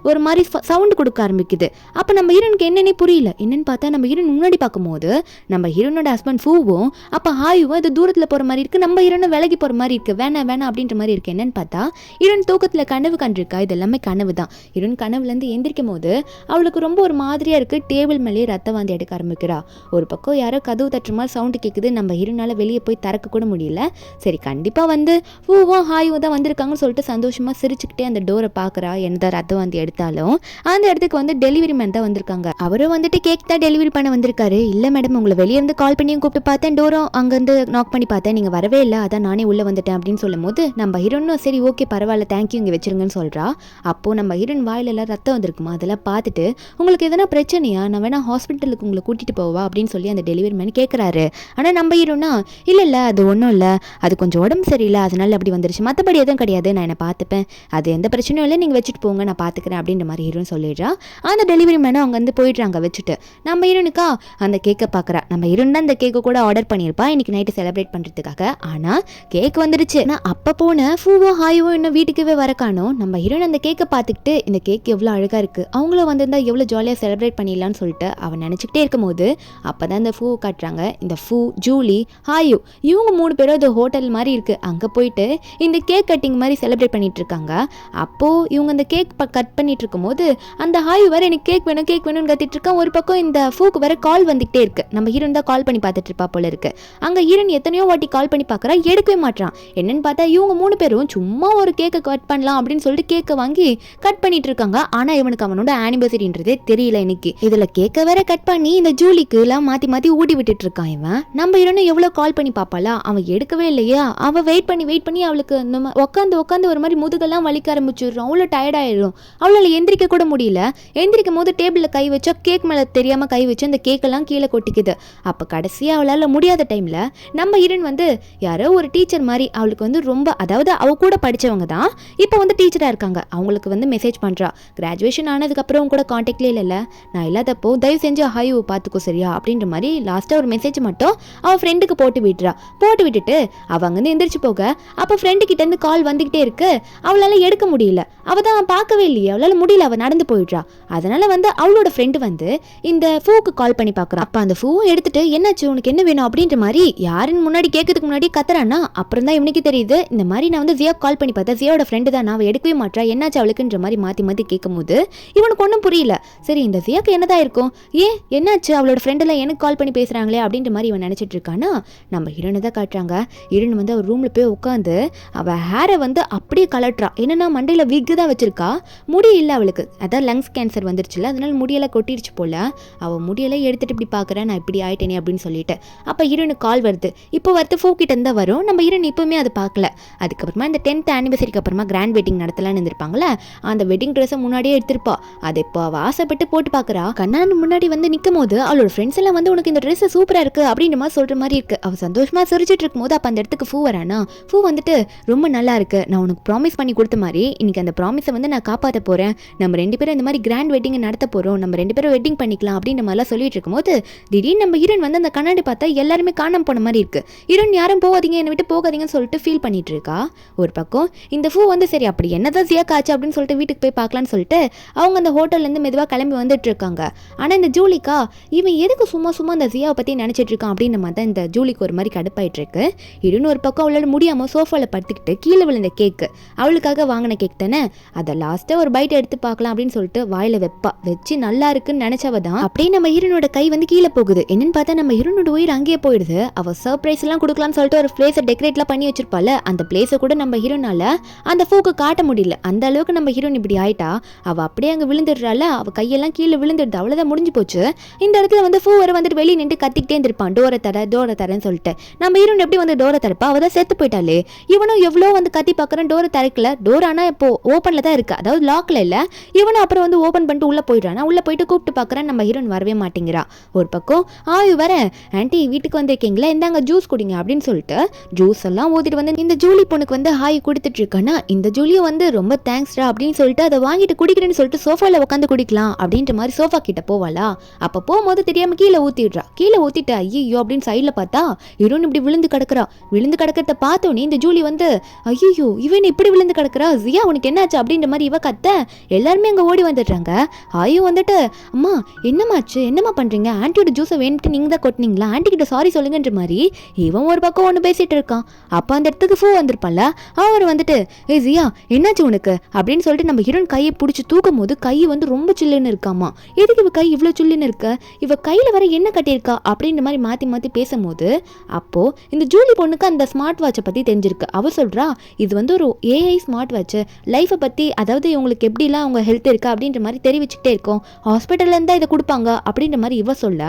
ஒரு மாதிரி சவுண்ட் கொடுக்க ஆரம்பிக்குது. அப்போ நம்ம ஹீரோனுக்கு என்னன்னே புரியல. என்னன்னு பார்த்தா நம்ம ஹீரோன் முன்னாடி பார்க்கும்போது நம்ம ஹீரோனோட ஹஸ்பண்ட் ஃபூவும் அப்போ ஹாயுவும் இது தூரத்தில் போகிற மாதிரி இருக்கு, நம்ம ஹீரோனும் விலகி போகிற மாதிரி இருக்கு, வேணாம் அப்படின்ற மாதிரி இருக்கு. என்னன்னு பார்த்தா ஹீரோன் தூக்கத்தில் கனவு கண்டிருக்கா, இது எல்லாமே கனவு தான். ஹீரோயின் கனவுலேருந்து எந்திரிக்கும் போது அவளுக்கு ரொம்ப ஒரு மாதிரியாக இருக்குது. டேபிள் மேலேயே ரத்த வாந்தி எடுக்க ஆரம்பிக்கிறா. ஒரு பக்கம் யாரோ கதவு தட்டுற மாதிரி சவுண்டு கேட்குது. நம்ம ஹீரோனால வெளியே போய் திறக்க கூட முடியல. சரி கண்டிப்பாக வந்து பூவும் ஹாயும் தான் வந்திருக்காங்கன்னு சொல்லிட்டு சந்தோஷமாக சிரிச்சுக்கிட்டே அந்த டோரை பார்க்குறா. என்னதான் ரத்த வாந்தி எடுத்தாலும் அந்த இடத்துக்கு வந்து டெலிவரி மேன் தான் வந்திருக்காங்க. அவரும் வந்துட்டு கேக் தான் டெலிவரி பண்ண வந்திருக்காரு. இல்லை மேடம், உங்களை வெளியே இருந்து கால் பண்ணியும் கூப்பிட்டு பார்த்தேன், டோரும் அங்கேருந்து நாக் பண்ணி பார்த்தேன், நீங்கள் வரவே இல்லை, அதான் நானே உள்ளே வந்துட்டேன் அப்படின்னு சொல்லும் போது நம்ம ஹீரோனும் சரி ஓகே பரவாயில்ல தேங்க்யூ இங்கே வச்சிருங்கன்னு சொல்கிறா. அப்போது நம்ம ஹீரோயின் வாயிலெல்லாம் ரத்தம் வந்திருக்குமா, அதெல்லாம் பார்த்துட்டு உங்களுக்கு எதனா பிரச்சனையா, நான் வேணா ஹாஸ்பிட்டலுக்கு உங்களை கூட்டிகிட்டு போவா அப்படின்னு சொல்லி அந்த டெலிவரி மேன் கேட்குறாரு. ஆனால் நம்ம ஹீரோனா இல்லை அது ஒன்றும் இல்லை, அது கொஞ்சம் உடம்பு சரியில்லை அதனால அப்படி வந்துருச்சு, மற்றபடி எதுவும் கிடையாது, நான் என்னை பார்த்துப்பேன், அது எந்த பிரச்சனையும் இல்லை, நீங்கள் வச்சுட்டு போங்க நான் பார்த்துக்கிறேன் அப்படின்ற மாதிரி ஹீரோன் சொல்லிடுறா. அந்த டெலிவரி மேனும் அங்கே வந்து போயிடுறாங்க வச்சுட்டு. நம்ம ஹீரோனுக்கா அந்த கேக்கை பார்க்குறா. நம்ம ஹீரோன் தான் அந்த கேக்கை கூட ஆர்டர் பண்ணியிருப்பா இன்னைக்கு நைட்டு செலிப்ரேட் பண்ணுறதுக்காக. ஆனால் கேக் வந்துடுச்சு. நான் அப்போ போன பூவோ ஹாயோ இன்னும் வீட்டுக்கவே வர காணோம். நம்ம ஹீரோன் அந்த கேக்கை பார்த்துக்கிட்டு இந்த கேக் எவ்வளோ அழகாக இருக்குது, அவங்களும் வந்திருந்தா எவ்வளோ ஜாலியாக செலிப்ரேட் பண்ணிடலான்னு சொல்லிட்டு அவன் நினச்சிக்கிட்டே இருக்கும் போது அப்போ தான் இந்த பூவை காட்டுறாங்க. இந்த பூ, ஜூலி, ஹாயு இவங்க 3 பேரும் இது ஹோட்டல் மாதிரி இருக்குது, அங்கே போயிட்டு இந்த கேக் கட்டிங் மாதிரி செலிப்ரேட் பண்ணிட்டு இருக்காங்க. அப்போது இவங்க அந்த கேக் கட் பண்ணிட்டு இருக்கும்போது அந்த ஹாயு வேறு எனக்கு கேக் வேணும்னு கத்திட்டு இருக்கான். ஒரு பக்கம் இந்த பூக்கு வேற கால் வந்துகிட்டே இருக்கு. நம்ம ஹீரோன் தான் கால் பண்ணி பார்த்துட்டு இருப்பா போல இருக்கு. அங்கே ஹீரோன் எத்தனையோ வாட்டி கால் பண்ணி பார்க்குறா, எடுக்கவே மாட்டான். என்னன்னு பார்த்தா இவங்க 3 பேரும் சும்மா ஒரு கேக்கை கட் பண்ணலாம் அப்படின்னு சொல்லிட்டு கேக்கை வாங்கி கட் பண்ணிட்டு இருக்காங்க. ஆனால் இவனுக்கு அவனோட ஆனிவர்சரின்றதே தெரியல இன்னைக்கு. இதில் கேக்கை வேற கட் பண்ணி இந்த ஜூலிக்கு எல்லாம் மாற்றி ஊடி விட்டுட்டு இருக்கான் இவன். நம்ம ஹீரோனை எவ்வளோ கால் பண்ணி பார்ப்பாளா, அவன் எடுக்கவே இல்லையா. அவள் வெயிட் பண்ணி அவளுக்கு உட்காந்து ஒரு மாதிரி முதுகெல்லாம் வலிக்க ஆரம்பிச்சிடுறோம். அவ்வளோ டயர்ட் ஆயிடும். அவளால் எந்திரிக்க கூட முடியல. எந்திரிக்கும் போது டேபிளில் கை வச்சா கேக் மேலே தெரியாமல் கை வச்சு அந்த கேக்கெல்லாம் கீழே கொட்டிக்குது. அப்போ கடைசியாக அவளால் முடியாத டைமில் நம்ம ஹீரோயின் வந்து யாரோ ஒரு டீச்சர் மாதிரி அவளுக்கு வந்து ரொம்ப, அதாவது அவ கூட படித்தவங்க தான் இப்போ வந்து டீச்சராக இருக்காங்க, அவங்களுக்கு வந்து மெசேஜ் பண்ணுறா. கிராஜுவேஷன் ஆனதுக்கப்புறம் கூட காண்டாக்ட்லேயே இல்லைல்ல, நான் இல்லாதப்போ தயவு செஞ்சு ஹாயுவை பார்த்துக்கோ சரியா அப்படின்ற மாதிரி லாஸ்ட்டாக ஒரு மெசேஜ் மட்டும் அவள் ஃப்ரெண்டுக்கு போட்டு விட்டுட்டு அவள் அங்கேருந்து எந்திரிச்சு போக அப்போ ஃப்ரெண்டு கிட்டேருந்து கால் வந்துக்கிட்டே இருக்கு. அவளால் எடுக்க முடியல, அவள் தான் பார்க்கவே இல்லையே, அவளால் முடியல, அவள் நடந்து போயிடுறா. அதனால வந்து அவளோட ஃப்ரெண்டு வந்து இந்த பூவுக்கு கால் பண்ணி பார்க்குறான். அப்போ அந்த பூவை எடுத்துட்டு என்னாச்சு உனக்கு என்ன வேணும் அப்படின்ற மாதிரி யாருன்னு முன்னாடி கேட்கறதுக்கு முன்னாடி கத்துறான்னா அப்புறம் தான் இவனுக்கு தெரியுது இந்த மாதிரி நான் வந்து ஜியா கால் பண்ணி பார்த்தேன், ஜியாவோட ஃப்ரெண்டு தான், நான் எடுக்கவே மாட்டா, என்னாச்சு அவளுக்குன்ற மாதிரி மாற்றி கேட்கும் போது இவனுக்கு ஒன்றும் புரியல. சரி இந்த ஜியாக்கு என்னதான் இருக்கும், என்னாச்சு அவளோட ஃப்ரெண்டெல்லாம் எனக்கு கால் பண்ணி பேசுகிறாங்களே அப்படின்ற மாதிரி இவன் நினச்சிட்டு இருக்கானா. நம்ம ஹீரோனை தான் காட்டுறாங்க. ஹீரோன் வந்து அவர் ரூமில் போய் உட்காந்து அவள் ஹேரை வந்து அப்படியே கலட்டுறா. என்னன்னா மண்டையில் விக்கு தான் வச்சிருக்கா, முடி இல்லை அவளுக்கு, அதான் லங்ஸ் கேன்சர் வந்துருச்சுல, அதனால முடியெல்லாம் கொட்டிடுச்சு போல. அவள் முடியெல்லாம் எடுத்துட்டு இப்படி பார்க்குறேன் நான் இப்படி ஆயிட்டேனே அப்படின்னு சொல்லிட்டு அப்போ ஹீரோனுக்கு கால் வருது. இப்போ வருது ஃபோக்கிட்ட இருந்தால் வரும். நம்ம ஹீரோன் இப்போவுமே அதை பார்க்கல. அதுக்கப்புறமா இந்த 10th ஆனிவர்சரிக்கு அப்புறமா கிராண்ட் வெட்டிங் நடத்தலான்னு இருந்திருப்பாங்களே, அந்த வெட்டிங் ட்ரெஸ்ஸை முன்னாடியே எடுத்திருப்பா. அதை இப்போ அவள் ஆசைப்பட்டு போட்டு பார்க்குறா. கண்ணாடி முன்னாடி வந்து நிற்கும் போது அவளோட ஃப்ரெண்ட்ஸ் எல்லாம் வந்து உனக்கு இந்த ட்ரெஸ் சூப்பராக இருக்குது அப்படின்ற மாதிரி சொல்கிற மாதிரி இருக்குது. அவள் சந்தோஷமாக சிரிச்சிட்டு இருக்கும்போது அப்போ அந்த இடத்துக்கு பூ வரானா. பூ வந்துட்டு ரொம்ப நல்லா இருக்குது, நான் உனக்கு ப்ராமிஸ் பண்ணி கொடுத்த மாதிரி இன்னைக்கு அந்த ப்ராமிஸை வந்து நான் காப்பாற்ற போகிறேன், நம்ம 2 பேரும் இந்த மாதிரி கிராண்ட் வெட்டிங் நடத்த போகிறோம், நம்ம 2 பேரும் வெட்டிங் பண்ணிக்கலாம் அப்படின்ற மாதிரிலாம் சொல்லிட்டு இருக்கும்போது திடீர்னு நம்ம ஹீரோன் வந்து அந்த கண்ணாடி பார்த்தா எல்லாருமே காணாம போன மாதிரி இருக்குது. ஹீரோன் யாரும் போகாதீங்க என்னை விட்டு போகாதீங்கன்னு சொல்லிட்டு ஃபீல் பண்ணிட்டு இருக்கா. ஒரு பக்கம் இந்த பூ வந்து சரி அப்படி என்னதான் ஜியா காச்சு அப்படின்னு சொல்லிட்டு வீட்டுக்கு போய் பார்க்கலான்னு சொல்லிட்டு அவங்க அந்த ஹோட்டல்லேருந்து மெதுவாக கிளம்பி வந்துட்டு இருக்காங்க. ஆனால் இந்த ஜூலிக்கா இவன் எதுக்கு சும்மா அந்த ஜியாவை பற்றி நினச்சிட்டு இருக்கான் அப்படின்ற மாதிரி தான் இந்த ஜூலிக்கு ஒரு மாதிரி கடுப்பாயிட்டு இருக்கு. ஹீரோன் ஒரு பக்கம் அவளால் முடியாமல் சோஃபாவில் படுத்துக்கிட்டு கீழே விழுந்த கேக்கு அவளுக்காக வாங்கின கேக் தானே, அதை லாஸ்ட்டாக ஒரு பைட் எடுத்து பார்க்கலாம் அப்படின்னு சொல்லிட்டு வாயில வச்சு நல்லா இருக்குன்னு நினைச்சவ தான் அப்படியே நம்ம ஹீரோனோட கை வந்து கீழே போகுது. என்னன்னு பார்த்தா நம்ம ஹீரோனோட உயிர் அங்கேயே போயிடுது. அவ சர்ப்ரைஸ் எல்லாம் கொடுக்கலாம்னு சொல்லிட்டு ஒரு பிளேஸை டெக்கரேட்லாம் பண்ணி வச்சிருப்பால, அந்த பிளேஸை கூட நம்ம ஹீரோனால அந்த பூக்கு காட்ட முடியல. அந்த அளவுக்கு நம்ம ஹீரோன் இப்படி ஆயிட்டா. அவ அப்படியே அங்கே விழுந்துடுறால, அவ கையெல்லாம் கீழே விழுந்துடுது, அவ்வளோதான் முடிஞ்சு போச்சு. இந்த இடத்துல வந்து பூ வர வந்துட்டு வெளியே நின்று கத்திக்கிட்டே இருந்திருப்பான், டோரை தரேன்னு சொல்லிட்டு. நம்ம ஹீரோன் எப்படி வந்து டோரை தரப்பா, அவ தான் செத்து போயிட்டாலே. இவனும் எவ்வளோ வந்து கத்தி பார்க்குறான், டோரை திறக்கல. டோர் ஆனால் இப்போ ஓப்பனில் தான் இருக்கு, அதாவது லாக்ல இல்லை. இவனும் அப்புறம் வந்து ஓப்பன் பண்ணிட்டு உள்ளே போயிடுறான். உள்ளே போயிட்டு கூப்பிட்டு பார்க்குறேன், நம்ம ஹீரோன் வரவே மாட்டேங்கிறா. ஒரு பக்கம் ஆயு வர ஆன்ட்டி வீட்டுக்கு வந்திருக்கீங்களா, இந்தாங்க ஜூஸ் குடிங்க அப்படின்னு சொல்லிட்டு ஜூஸ் எல்லாம் ஊத்திட்டு வந்து இந்த ஜூலி பொண்ணுக்கு வந்து ஹாய் கொடுத்துட்டு இருக்கானா. இந்த ஜூலியும் வந்து ரொம்ப தேங்க்ஸ்டா அப்படின்னு சொல்லிட்டு அதை வாங்கிட்டு குடிக்கிறேன்னு சொல்லிட்டு சோஃபாவில் உட்காந்து குடிக்கலாம் அப்படின்ற மாதிரி சோஃபா கிட்ட போவாளா. அப்போ போகும்போது தெரியாம கீழே ஊத்திட்டு ஐயோ அப்படின்னு சைடில் பார்த்தா ஹீரோன் இப்படி விழுந்து கிடக்கிறத பார்த்தோன்னே இந்த ஜூலி வந்து ஐயோ இவன் இப்படி விழுந்து கிடக்குறா, ஜியா உனக்கு என்னாச்சு அப்படின்ற மாதிரி இவ கத்த எல்லாருமே அங்கே ஓடி வந்துடுறாங்க. ஆயும் வந்துட்டு அம்மா என்னம்மா பண்றீங்க, ஆன்ட்டியோட ஜூஸை வேணுட்டு நீங்க தான் கொட்டினீங்களா, ஆன்ட்டி கிட்ட சாரி சொல்லுங்கன்ற மாதிரி இவன் ஒரு பக்கம் ஒன்று பேசிட்டு இருக்கான். அப்போ அந்த இடத்துக்கு பூ வந்திருப்பான்ல, அவர் வந்துட்டு ரியா என்னாச்சு உனக்கு அப்படின்னு சொல்லிட்டு நம்ம ஹீரோயின் கையை பிடிச்சி தூக்கும் போது கை வந்து ரொம்ப சில்லுன்னு இருக்காமா. எதுக்கு இவ கை இவ்வளோ சில்லுன்னு இருக்க, இவ கையில வர என்ன கட்டியிருக்கா அப்படின்ற மாதிரி மாற்றி மாற்றி பேசும்போது அப்போ இந்த ஜூலி பொண்ணுக்கு அந்த ஸ்மார்ட் வாட்சை பற்றி தெரிஞ்சிருக்கு. அவ சொல்கிறா இது வந்து ஒரு ஏஐ ஸ்மார்ட் வாட்ச், லைஃப்பை பற்றி அதாவது இவங்களுக்கு எப்படிலாம் அவங்க ஹெல்த் இருக்கா அப்படின்ற மாதிரி தெரிவிச்சுக்கிட்டே இருக்கும், ஹாஸ்பிட்டல்ல இருந்தால் இதை கொடுப்பாங்க அப்படின்ற மாதிரி இவ சொல்ல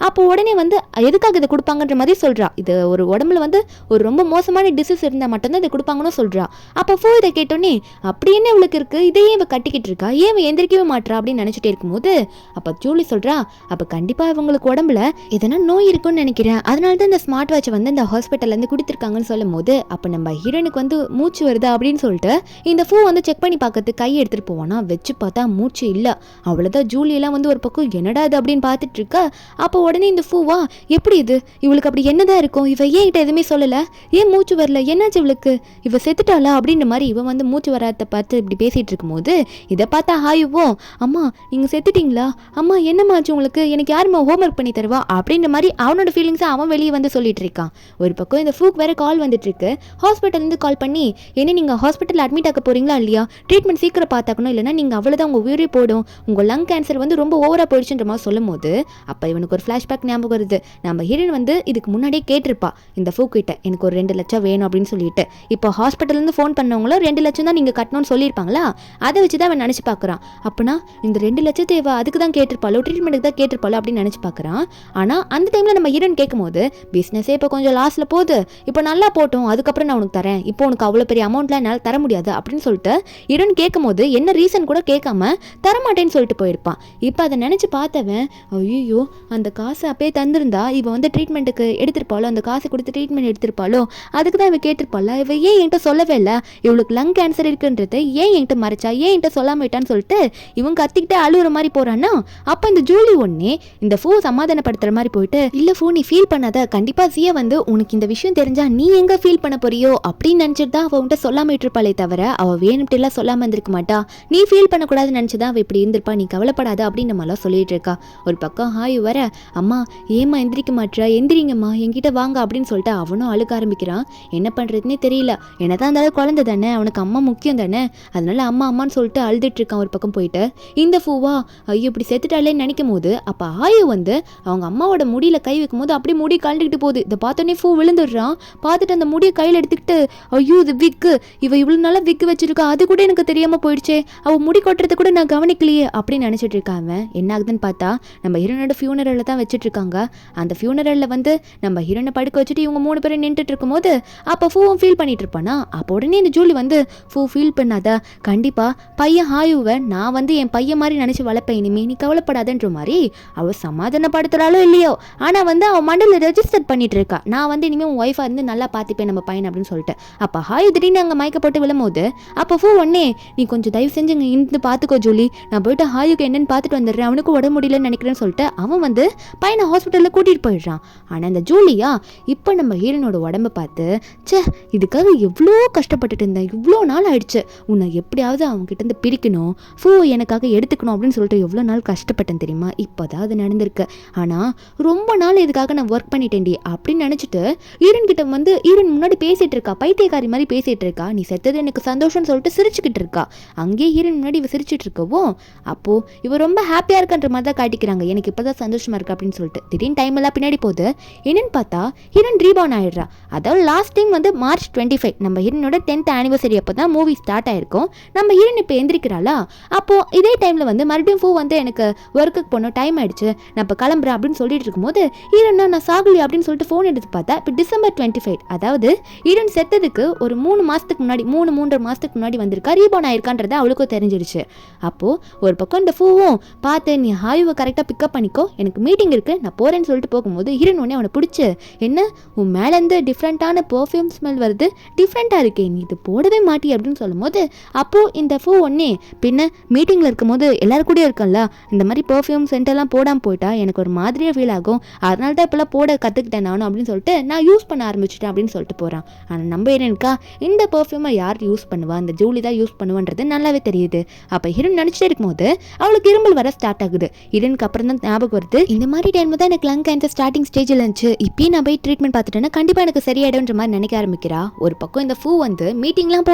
அப்போ உடனே வந்து எதுக்காக இதை கொடுப்பாங்கன்ற மாதிரி சொல்கிறா. இது ஒரு உடம்புல வந்து ஒரு ரொம்ப மோசமான டிசீஸ் இருந்தால் மட்டும்தான் இதை கொடுப்பாங்கன்னு சொல்கிறா. அப்போ ஃபோ இதை கேட்டோன்னே அப்படி என்ன இவளுக்கு இருக்குது, இதையே இவ கட்டிக்கிட்டு இருக்கா, ஏன் இவ எந்திரிக்கவே மாட்டா அப்படின்னு நினச்சிட்டே இருக்கும்போது அப்போ ஜூலி சொல்கிறா அப்போ கண்டிப்பாக இவங்களுக்கு உடம்புல எதனா நோய் இருக்குன்னு நினைக்கிறேன், அதனால தான் இந்த ஸ்மார்ட் வாட்சை வந்து இந்த ஹாஸ்பிட்டல்லேருந்து கொடுத்துருக்காங்கன்னு சொல்லும் போது அப்போ நம்ம ஹீரோனுக்கு வந்து மூச்சு வருது அப்படின்னு சொல்லிட்டு இந்த ஃபூ வந்து செக் பண்ணி பார்க்கறதுக்கு கை எடுத்துகிட்டு போவானா. வச்சு பார்த்தா மூச்சு இல்லை. அவ்வளோதான் ஜூலியெல்லாம் வந்து ஒரு பக்கம் என்னடா இது அப்படின்னு பார்த்துட்டு இருக்கா. அப்போ உடனே இந்த ஃபூவா எப்படி இது இவளுக்கு அப்படி என்னதான் இருக்கும், இவ ஏன் கிட்ட எதுவுமே சொல்லலை, ஏன் மூச்சு வரல, என்னாச்சு இவளுக்கு, இவ செத்துட்டாளா அப்படின்ற மாதிரி இவன் வந்து மூச்சு வராத பார்த்து இப்படி பேசிகிட்டு இருக்கும்போது இதை பார்த்தா ஹாயுவோ அம்மா நீங்கள் செத்துட்டீங்களா, அம்மா என்னம்மாச்சு உங்களுக்கு, எனக்கு யாருமா ஹோம்ஒர்க் பண்ணி தருவா அப்படின்ற மாதிரி அவனோட ஃபீலிங்ஸை அவன் வெளியே வந்து சொல்லிட்டு இருக்கான். ஒரு பக்கம் இந்த ஃபூக்கு வேற கால் வந்துட்டு இருக்கு. ஹாஸ்பிட்டல்லேருந்து கால் பண்ணி என்ன நீங்கள் ஹாஸ்பிட்டல் அட்மிட் ஆக போறீங்களா இல்லையா, ட்ரீட்மெண்ட் சீக்கிரம் பார்த்தாக்கணும் இல்லைனா நீங்கள் அவ்வளோதான் உங்கள் உயிரே போடும், உங்கள் லங் கேன்சர் வந்து ரொம்ப ஓவராக போயிடுச்சுன்ற மாதிரி சொல்லும் போது அப்போ இவனுக்கு ஒரு ஃப்ளாஷ்பேக் ஞாபகம் வருது. நம்ம ஹீரோயின் வந்து இதுக்கு முன்னாடியே கேட்டிருப்பா இந்த ஃபூக் கிட்ட எனக்கு ஒரு 2 லட்சம் வேணும் அப்படின்னு சொல்லிட்டு. இப்போ ஹாஸ்பிட்டல்லேருந்து ஃபோன் பண்ணவங்களும் 2 லட்சம் தான் நீங்கள் கட்டணும்னு சொல்லியிருப்பாங்களா, அதை வச்சு தான் அவன் நினச்சி பார்க்குறான். அப்படின்னா இந்த 2 லட்சத்தை இவ அதுக்கு தான் கேட்டிருப்பாளோ, ட்ரீட்மெண்ட்டுக்கு தான் கேட்டிருப்பாளோ அப்படின்னு நினச்சி பார்க்குறான். ஆனால் அந்த டைமில் நம்ம ஹீரோயின் கேட்கும்போது பிஸ்னஸே இப்போ கொஞ்சம் லாஸில் போகுது, இப்போ நல்லா போட்டோம் அதுக்கப்புறம் நான் உனக்கு தரேன், இப்போ உனக்கு அவ்வளோ பெரிய அமௌண்ட்லாம் என்னால் தர முடியாது அப்படின்னு சொல்லிட்டு ஹீரோயின் கேட்கும்போது என்ன ரீசன் கூட கேட்காம தரமாட்டேன்னு சொல்லிட்டு போயிருப்பான். இப்போ அதை நினச்சி பார்த்தவன் ஐயோ அந்த காசை அப்பயே தந்திருந்தா இவ வந்து ட்ரீட்மெண்ட்டுக்கு எடுத்திருப்பாளோ, அந்த காசை கொடுத்து ட்ரீட்மெண்ட் எடுத்திருப்பாளோ, அதுக்கு தான் இவ கேட்டிருப்பாளா, இவ ஏன் என்கிட்ட சொல்லவே இல்லை, இவளுக்கு லங் கேன்சர் இருக்குன்றதை ஏன் என்கிட்ட மறைச்சா, ஏன் என்கிட்ட சொல்லாம விட்டான்னு சொல்லிட்டு இவன் கத்திக்கிட்டே அழுகுற மாதிரி போறான்னா. அப்போ இந்த ஜூலி ஒன்னே இந்த ஃபூ சமாதானப்படுத்துற மாதிரி போயிட்டு இல்லை ஃபூ நீ ஃபீல் பண்ணாத, கண்டிப்பா சியா வந்து உனக்கு இந்த விஷயம் தெரிஞ்சா நீ எங்க ஃபீல் பண்ண போறியோ அப்படின்னு நினைச்சிட்டு தான் அவ உன்கிட்ட சொல்லாம விட்டுருப்பாளே தவிர அவ வேணும்ட்டு எல்லாம் சொல்லாம இருந்திருக்க மாட்டா, நீ ஃபீல் பண்ணக்கூடாதுன்னு நினைச்சுதான் அவ இப்படி இருந்திருப்பா, நீ கவலைப்படாத அப்படின்னு நம்மளாம் சொல்லிட்டு இருக்கா. ஒரு பக்கம் ஹாய் வர அம்மா ஏம்மா எந்திரிக்க மாட்டா, எந்திரிங்கம்மா என்கிட்ட வாங்க அப்படின்னு சொல்லிட்டு அவனும் அழுக ஆரம்பிக்கிறான். என்ன பண்றதுன்னே தெரியல, என்னதான் இருந்தாலும் குழந்தை தானே, அவனுக்கு அம்மா முக்கியம் தானே, அதனால அம்மா அம்மான்னு சொல்லிட்டு அழுதுட்டு இருக்கான். ஒரு பக்கம் போயிட்டு இந்த ஃபூவா ஐயோ இப்படி செத்துட்டாலேன்னு நினைக்கும் போது அப்ப ஆயு வந்து அவங்க அம்மாவோட முடியில கை வைக்கும் போது அப்படியே முடி கழண்டுக்கிட்டு போகுது. இதை பார்த்தோன்னே ஃபூ விழுந்துடுறான். பார்த்துட்டு அந்த முடியை கையில் எடுத்துக்கிட்டு ஐயோ இது விக்கு, இவ இவ்வளோ நாளாக விக்கு வச்சிருக்கா, அது கூட எனக்கு தெரியாம போயிடுச்சே, அவ முடி கொட்டுறது கூட நான் கவனிக்கலையே அப்படின்னு நினைச்சிட்டு இருக்காங்க. என்ன ஆகுதுன்னு பார்த்தா நம்ம ஹீரோனோட ஃபியூனரல்ல தான் வச்சுட்டு இருக்காங்க. அந்த ஃபியூனரல்ல வந்து நம்ம ஹீரோனை படுக்க வச்சுட்டு இவங்க 3 பேரும் நின்றுட்டு இருக்கும்போது அப்போ ஃபூவும் ஃபீல் பண்ணிட்டு இருப்பானா. அப்போ உடனே இந்த ஜூலி வந்து ஃபூ ஃபீல் பண்ணாத, கண்டிப்பா பையன் ஹாயுவை நான் வந்து என் பையன் மாதிரி நினைச்சு வளர்ப்பேன், இனிமே நீ கவலைப்படாதன்ற மாதிரி அவ சமாதானப்படுத்துறாளோ இல்லையோ ஆனா வந்து அவன் மண்டல ரெஜிஸ்டர் பண்ணிட்டு இருக்கா, நான் வந்து இனிமே உன் ஒய்ஃபா இருந்து நல்லா பார்த்துப்பேன் நம்ம பையன் அப்படின்னு சொல்லிட்டு. அப்போ ஹாயு திடீர்னு அங்கே மயக்கப்பட்டு விழும்போது அப்போ ஃபூ ஒன்னே நீ கொஞ்சம் தயவு செஞ்சு இங்கே இருந்து பார்த்துக்கோ ஜூலி, நான் போயிட்டு ஹாயுக்கு என்னன்னு பார்த்துட்டு வந்துடுறேன், அவனுக்கு உடம்பு முடியலன்னு நினைக்கிறேன்னு சொல்லிட்டு அவன் வந்து பையனை ஹாஸ்பிட்டலில் கூட்டிகிட்டு போயிடுறான். ஆனால் இந்த ஜூலியா இப்போ நம்ம ஹீரோனோட உடம்பை பார்த்து சே இதுக்காக எவ்வளோ கஷ்டப்பட்டுட்டு இருந்தேன், இவ்வளோ நாள் ஆயிடுச்சு, உன்னை எப்படியாவது அவங்ககிட்ட இருந்து பிரிக்கணும், ஃபூ எனக்காக எடுத்துக்கணும் அப்படின்னு சொல்லிட்டு எவ்வளோ நாள் கஷ்டப்பட்டேன் தெரியுமா, இப்போதான் அது நடந்திருக்கு, ஆனால் ரொம்ப நாள் இதுக்காக நான் ஒர்க் பண்ணிட்டேன்டி அப்படின்னு நினச்சிட்டு ஹீரோன் கிட்ட வந்து ஹீரோன் முன்னாடி பேசிட்டு இருக்கா, பைத்தியக்காரி மாதிரி பேசிட்டு இருக்கா, நீ செத்தது எனக்கு சந்தோஷம்னு சொல்லிட்டு சிரிச்சுக்கிட்டு இருக்கா. அங்கேயே ஹீரோன் முன்னாடி இவ சிரிச்சுட்டு இருக்கவும் அப்போ இவ ரொம்ப ஹாப்பியா இருக்கன்ற மாதிரி தான் காட்டிக்கிறாங்க, எனக்கு இப்பதான் சந்தோஷமா இருக்கு அப்படின்னு சொல்லிட்டு. திடீர்னு டைம் எல்லாம் பின்னாடி போகுது. என்னன்னு பார்த்தா ஹீரோன் ரீபவுண்ட் ஆயிடுறா. அதாவது லாஸ்ட் டைம் வந்து March 25 நம்ம ஹீரோனோட 10th ஆனிவர்சரி அப்போ தான் மூவி ஸ்டார்ட் ஆயிருக்கும். நம்ம ஹீரோன் இப்போ எந்திரிக்கிறாளா, அப்போ இதே டைம்ல வந்து மறுபடியும் ஃபூ வந்து எனக்கு ஒர்க்குக்கு போகணும் டைம் ஆயிடுச்சு நான் இப்போ கிளம்புறேன் அப்படின்னு சொல்லிட்டு இருக்கும்போது ஹீரோனா நான் சாகலி அப்படின்னு சொல்லிட்டு ஃபோன் எடுத்து பார்த்தா இப்போ December 25 அதாவது ஹீரோன் செத்ததுக்கு ஒரு 3 மாசத்துக்கு முன்னாடி 3.5 மாசத்துக்கு முன்னாடி வந்திருக்கா, ரீபவுண்ட் ஆயிருக்கான்றது அவளுக்கும் தெரிஞ்சிருச்சு. அப்போ ஒரு பக்கம் இந்த ஃபூவும் பார்த்து நீ ஹாயுவை கரெக்டாக பிக்கப் பண்ணிக்கோ, எனக்கு மீட்டிங் இருக்கு நான் போறேன்னு சொல்லிட்டு போகும்போது ஹீரோன் உடனே அவனை பிடிச்சி என்ன உன் மேலேருந்து டிஃப்ரெண்ட்டான பெர்ஃப்யூம் ஸ்மெல் வருது, டிஃப்ரெண்ட்டாக இருக்கே நீ இது போடவே மாட்டி அப்படின்னு சொல்லும்போது அப்போது இந்த ஃபூ ஒன்னே பின்ன மீட்டிங்கில் இருக்கும்போது எல்லாரும் கூட இருக்கல இந்த மாதிரி பெர்ஃப்யூம் சென்டெல்லாம் போடாமல் போயிட்டா எனக்கு ஒரு மாதிரியாக ஃபீல் ஆகும், அதனால தான் இப்போல்லாம் போட கற்றுக்கிட்டேன் நானும் அப்படின்னு சொல்லிட்டு நான் யூஸ் பண்ண ஆரம்பிச்சிட்டேன் அப்படின்னு சொல்லிட்டு போகிறான். ஆனால் நம்ம ஹீரோனுக்கா இந்த பெர்ஃப்யூமை யார் யூஸ் பண்ணுவா, இந்த ஜூலி தான் யூஸ் பண்ணுவான்றது நல்லாவே தெரியுது. அப்போ ஹீரோன் நினச்சிட்டே இருக்கும்போது அவளுக்கு இருமல் வர ஸ்டார்ட் ஆகுது. ஹீரோனுக்கு அப்புறம் தான் ஞாபகம் வருது இந்த மாதிரி டைம் தான் எனக்கு லங் கேன்சர் ஸ்டார்டிங் ஸ்டேஜில் இருந்துச்சு, இப்பயும் நான் போய் ட்ரீட்மெண்ட் பார்த்துட்டேன்னா கண்டிப்பாக எனக்கு சரியாயிடும்ன்ற மாதிரி நினைக்க ஆரம்பிக்கிறா. ஒரு பக்கம் இந்த ஃபூ வந்து மீட்டிங்லாம்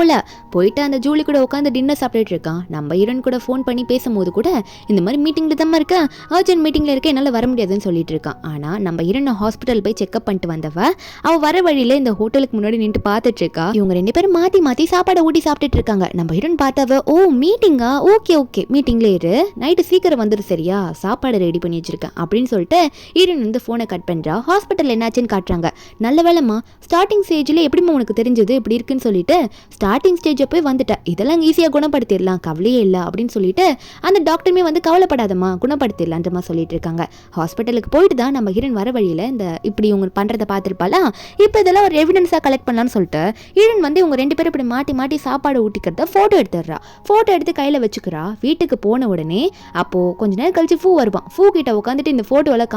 போயிட்டு அந்த ஜூலி கூட உட்காந்து டின்னர் சாப்பிட்டுட்டு இருக்கான். நம்ம ஹீரோயின் கூட ஃபோன் பண்ணி பேசும்போது கூட இந்த மாதிரி மீட்டிங்ல தான் இருக்கேன், அர்ஜென்ட் மீட்டிங்ல இருக்க, என்னால் வர முடியாதுன்னு சொல்லிட்டு இருக்கான். ஆனா நம்ம ஹீரோயின் ஹாஸ்பிட்டல் போய் செக்அப் பண்ணிட்டு வந்தவ அவ வர வழியில இந்த ஹோட்டலுக்கு முன்னாடி நின்று பார்த்துட்டு இருக்கா. இவங்க 2 பேரும் மாத்தி மாத்தி சாப்பாடை ஊட்டி சாப்பிட்டுட்டு இருக்காங்க. நம்ம ஹீரோயின் பார்த்தவ, ஓ மீட்டிங்கா, ஓகே ஓகே மீட்டிங்ல இரு, நைட்டு சீக்கிரம் வந்துரு சரியா, சாப்பாடு ரெடி பண்ணி வச்சிருக்கேன் அப்படின்னு சொல்லிட்டு ஹீரோயின் வந்து போனை கட் பண்றா. ஹாஸ்பிட்டல் என்னாச்சுன்னு காட்டுறாங்க. நல்ல வேலைமா ஸ்டார்டிங் ஸ்டேஜ்ல எப்படிமா உனக்கு தெரிஞ்சது இப்படி இருக்குன்னு சொல்லிட்டு ஸ்டார்டிங் ஸ்டேஜ் போய் வந்துட்டேன், இதெல்லாம் ஈஸியாக குணப்படுத்திடலாம், கவலையே இல்லை அப்படின்னு சொல்லிட்டு அந்த டாக்டருமே வந்து கவலைப்படாதம்மா குணப்படுத்திடலான்றமா சொல்லிட்டு இருக்காங்க. ஹாஸ்பிட்டலுக்கு போயிட்டு தான் நம்ம ஹீரோயின் வர வழியில் இந்த இப்படி இவங்க பண்ணுறதை பார்த்துருப்பாளா, இப்போ இதெல்லாம் ஒரு எவிடன்ஸாக கலெக்ட் பண்ணலான்னு சொல்லிட்டு ஹீரோயின் வந்து இவங்க 2 பேரும் இப்படி மாட்டி மாட்டி சாப்பாடு ஊட்டிக்கிறத ஃபோட்டோ எடுத்துடுறா. ஃபோட்டோ எடுத்து கையில் வச்சுக்கிறா. வீட்டுக்கு போன உடனே அப்போது கொஞ்ச நேரம் கழிச்சு ஃபூ வருவான். ஃபூ கிட்ட உட்காந்துட்டு இந்த ஃபோட்டோவெல்லாம்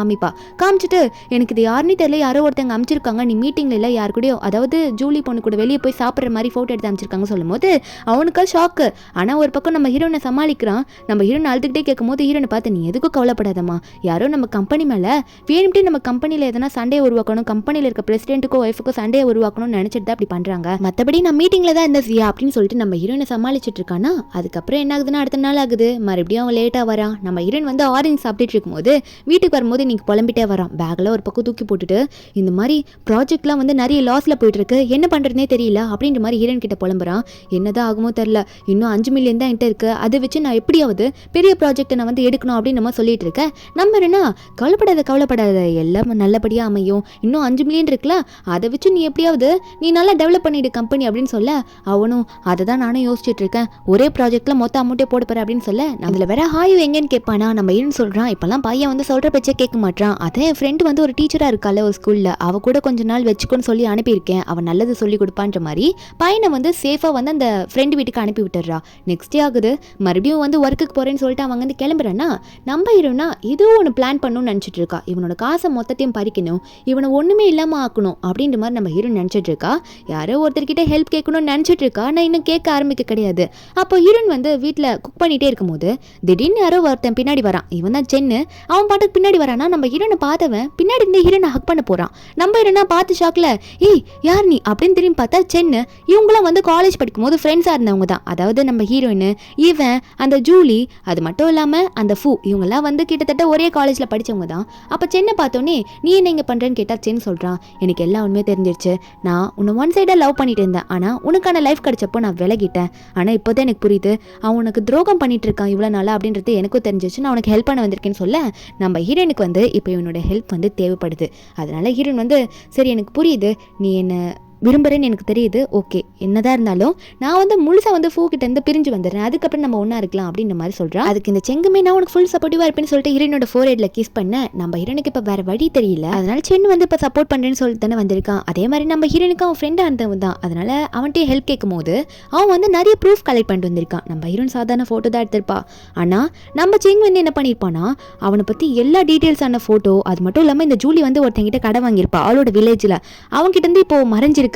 காமிச்சிட்டு எனக்கு இது யாருன்னு தெரியல, யாரோ ஒருத்தங்க அமைச்சிருக்காங்க, நீ மீட்டிங்கில் இல்லை யாரு கூடயோ, அதாவது ஜூலி பொண்ணு கூட வெளியே போய் சாப்பிட்ற மாதிரி ஃபோட்டோ எடுத்து அமைச்சிருக்காங்க சொல்லும் போது அவனுக்கா ஷாக்கு. ஆனால் ஒரு பக்கம் நம்ம ஹீரோனை சமாளிக்கிறான். நம்ம ஹீரோனை அழுதுகிட்டே கேட்கும் போது ஹீரோனை பார்த்து நீ எதுக்கும் கவலைப்படாதம்மா, யாரோ நம்ம கம்பெனி மேலே வேணும்ட்டு நம்ம கம்பெனியில் எதனா சண்டையை உருவாக்கணும், கம்பெனியில் இருக்க பிரசிடென்ட்டுக்கோ ஒய்ஃபுக்கோ சண்டையை உருவாக்கணும்னு நினச்சிட்டு தான் அப்படி பண்ணுறாங்க, மற்றபடி நான் மீட்டிங்கில் தான் இருந்த சியா அப்படின்னு சொல்லிட்டு நம்ம ஹீரோனை சமாளிச்சுட்டு இருக்கானா. அதுக்கப்புறம் என்ன ஆகுதுன்னா அடுத்த நாள் ஆகுது, மறுபடியும் அவன் லேட்டாக வரான். நம்ம ஹீரோயின் வந்து ஆரஞ்சு சாப்பிட்டுட்டு இருக்கும்போது வீட்டுக்கு வரும்போது இன்னைக்கு புலம்பிட்டே வரான். பேக்கில் ஒரு பக்கம் தூக்கி போட்டுட்டு இந்த மாதிரி ப்ராஜெக்ட்லாம் வந்து நிறைய லாஸில் போயிட்டு இருக்கு, என்ன பண்ணுறதுனே தெரியல அப்படின்ற மாதிரி ஹீரோயின் கிட்ட புலம்புறான். என்னதான் ஆகுமோ தெரியல, இன்னும் 5 மில்லியன் தான் என்கிட்ட இருக்கு, அதை வச்சு நான் எப்படியாவது பெரிய ப்ராஜெக்டை நான் வந்து எடுக்கணும் அப்படின்னு நம்ம சொல்லிட்டு இருக்கேன். நம்ம என்ன கவலைப்படாத எல்லாம் நல்லபடியாக அமையும், இன்னும் 5 மில்லியன் இருக்குல்ல, அதை வச்சு நீ எப்படியாவது நீ நல்லா டெவலப் பண்ணிடு கம்பெனி அப்படின்னு சொல்ல, அவனும் அதை தான் நானும் யோசிச்சுட்டு இருக்கேன், ஒரே ப்ராஜெக்ட்ல மொத்த அமௌண்ட்டே போட போற அப்படின்னு சொல்ல, அதில் வேற ஹாயு எங்கன்னு கேட்பானா. நம்ம ஏன்னு சொல்றான், இப்பெல்லாம் பையன் வந்து சொல்ற பேச்சே கேட்க மாட்டான், அதே என் ஃப்ரெண்டு வந்து ஒரு டீச்சராக இருக்கால ஒரு ஸ்கூலில், அவ கூட கொஞ்ச நாள் வச்சுக்கோன்னு சொல்லி அனுப்பியிருக்கேன், அவன் நல்லது சொல்லி கொடுப்பான்ற மாதிரி பையனை வந்து சேஃபாக வந்து அந்த ஃப்ரெண்டு வீட்டுக்கு அனுப்பி விட்டுறா. நெக்ஸ்ட் டே ஆகுது, மறுபடியும் வந்து ஒர்க்குக்கு போகிறேன்னு சொல்லிட்டு அவங்க வந்து கிளம்புறேன்னா நம்ம ஹீரோனா இதுவும் ஒன்று பிளான் பண்ணணும்னு நினச்சிட்டு இருக்கா. இவனோட காசை மொத்தத்தையும் பறிக்கணும், இவனை ஒன்றுமே இல்லாமல் ஆக்கணும் அப்படின்ற மாதிரி நம்ம ஹீரோ நினச்சிட்டு இருக்கா. யாரோ ஒருத்தர்கிட்ட ஹெல்ப் கேட்கணும்னு நினச்சிட்டு இருக்கா, நான் இன்னும் கேட்க ஆரம்பிக்க கிடையாது. அப்போ ஹீரோன் வந்து வீட்டில் குக் பண்ணிகிட்டே இருக்கும்போது திடீர்னு யாரோ ஒருத்தன் பின்னாடி வரான். இவன் தான் சென்னு. அவன் பாட்டுக்கு பின்னாடி வரானா, நம்ம ஹீரோனை பார்த்தவன் பின்னாடி இருந்து ஹீரோனை ஹக் பண்ண போகிறான். நம்ம ஹீரோனா பார்த்து ஷாக்கில் ஏய் யார் நீ அப்படின்னு திரும்பி பார்த்தா சென்னு. இவங்களாம் வந்து காலேஜ் படிக்கும்போது ஃப்ரெண்ட்ஸாக இருந்தவங்க தான், அதாவது நம்ம ஹீரோயின், இவன், அந்த ஜூலி, அது மட்டும் இல்லாமல் அந்த ஃபூ, இவங்கெல்லாம் வந்து கிட்டத்தட்ட ஒரே காலேஜில் படித்தவங்க தான். அப்போ சென்னை பார்த்தோன்னே நீ என்ன இங்கே பண்ணுறேன்னு கேட்டால் சென்னு சொல்கிறான், எனக்கு எல்லா உண்மையே தெரிஞ்சிருச்சு, நான் உன்னை ஒன் சைடாக லவ் பண்ணிட்டு இருந்தேன், ஆனால் உனக்கான லைஃப் கிடைச்சப்போ நான் விலகிட்டேன், ஆனால் இப்போ தான் எனக்கு புரியுது அவன் உனக்கு துரோகம் பண்ணிட்டு இருக்கான் இவ்வளோ நாளாக அப்படின்றது எனக்கும் தெரிஞ்சிச்சு, நான் உனக்கு ஹெல்ப் பண்ண வந்திருக்கேன்னு சொல்ல நம்ம ஹீரோயினுக்கு வந்து இப்போ இவனோட ஹெல்ப் வந்து தேவைப்படுது. அதனால ஹீரோயின் வந்து சரி எனக்கு புரியுது நீ என்ன விரும்புகிறேன்னு எனக்கு தெரியுது, ஓகே என்னதான் இருந்தாலும் நான் வந்து முழுசாக வந்து ஃபூ கிட்ட இருந்து பிரிஞ்சு வந்துடுறேன், அதுக்கப்புறம் நம்ம ஒன்றா இருக்கலாம் அப்படின்ற மாதிரி சொல்கிறான். அதுக்கு இந்த செங்குமே நான் உனக்கு ஃபுல் சப்போர்ட்டிவாக இருப்பேன்னு சொல்லிட்டு ஹீரோனோட ஃபோர்ஹெட்ல கிஸ் பண்ண நம்ம ஹீரோனுக்கு இப்போ வேறு வழி தெரியல, அதனால சென்னு வந்து இப்போ சப்போர்ட் பண்ணுறேன்னு சொல்லிட்டு தானே வந்திருக்கான். அதே மாதிரி நம்ம ஹீரோனுக்கு அவன் ஃப்ரெண்டாக இருந்தவன் தான், அதனால அவன்கிட்ட ஹெல்ப் கேட்கும் போது அவன் வந்து நிறைய ப்ரூஃப் கலெக்ட் பண்ணிட்டு வந்திருக்கான். நம்ம ஹீரோன் சாதாரண ஃபோட்டோ தான் எடுத்திருப்பா, ஆனால் நம்ம செங் வந்து என்ன பண்ணியிருப்பானா அவனை பற்றி எல்லா டீட்டெயில்ஸான ஃபோட்டோ, அது மட்டும் இல்லாமல் இந்த ஜூலி வந்து ஒருத்தங்கிட்ட கடை வாங்கியிருப்பா அவளோட வில்லேஜில், அவன்கிட்ட இருந்து இப்போ மறைஞ்சிருக்கிறது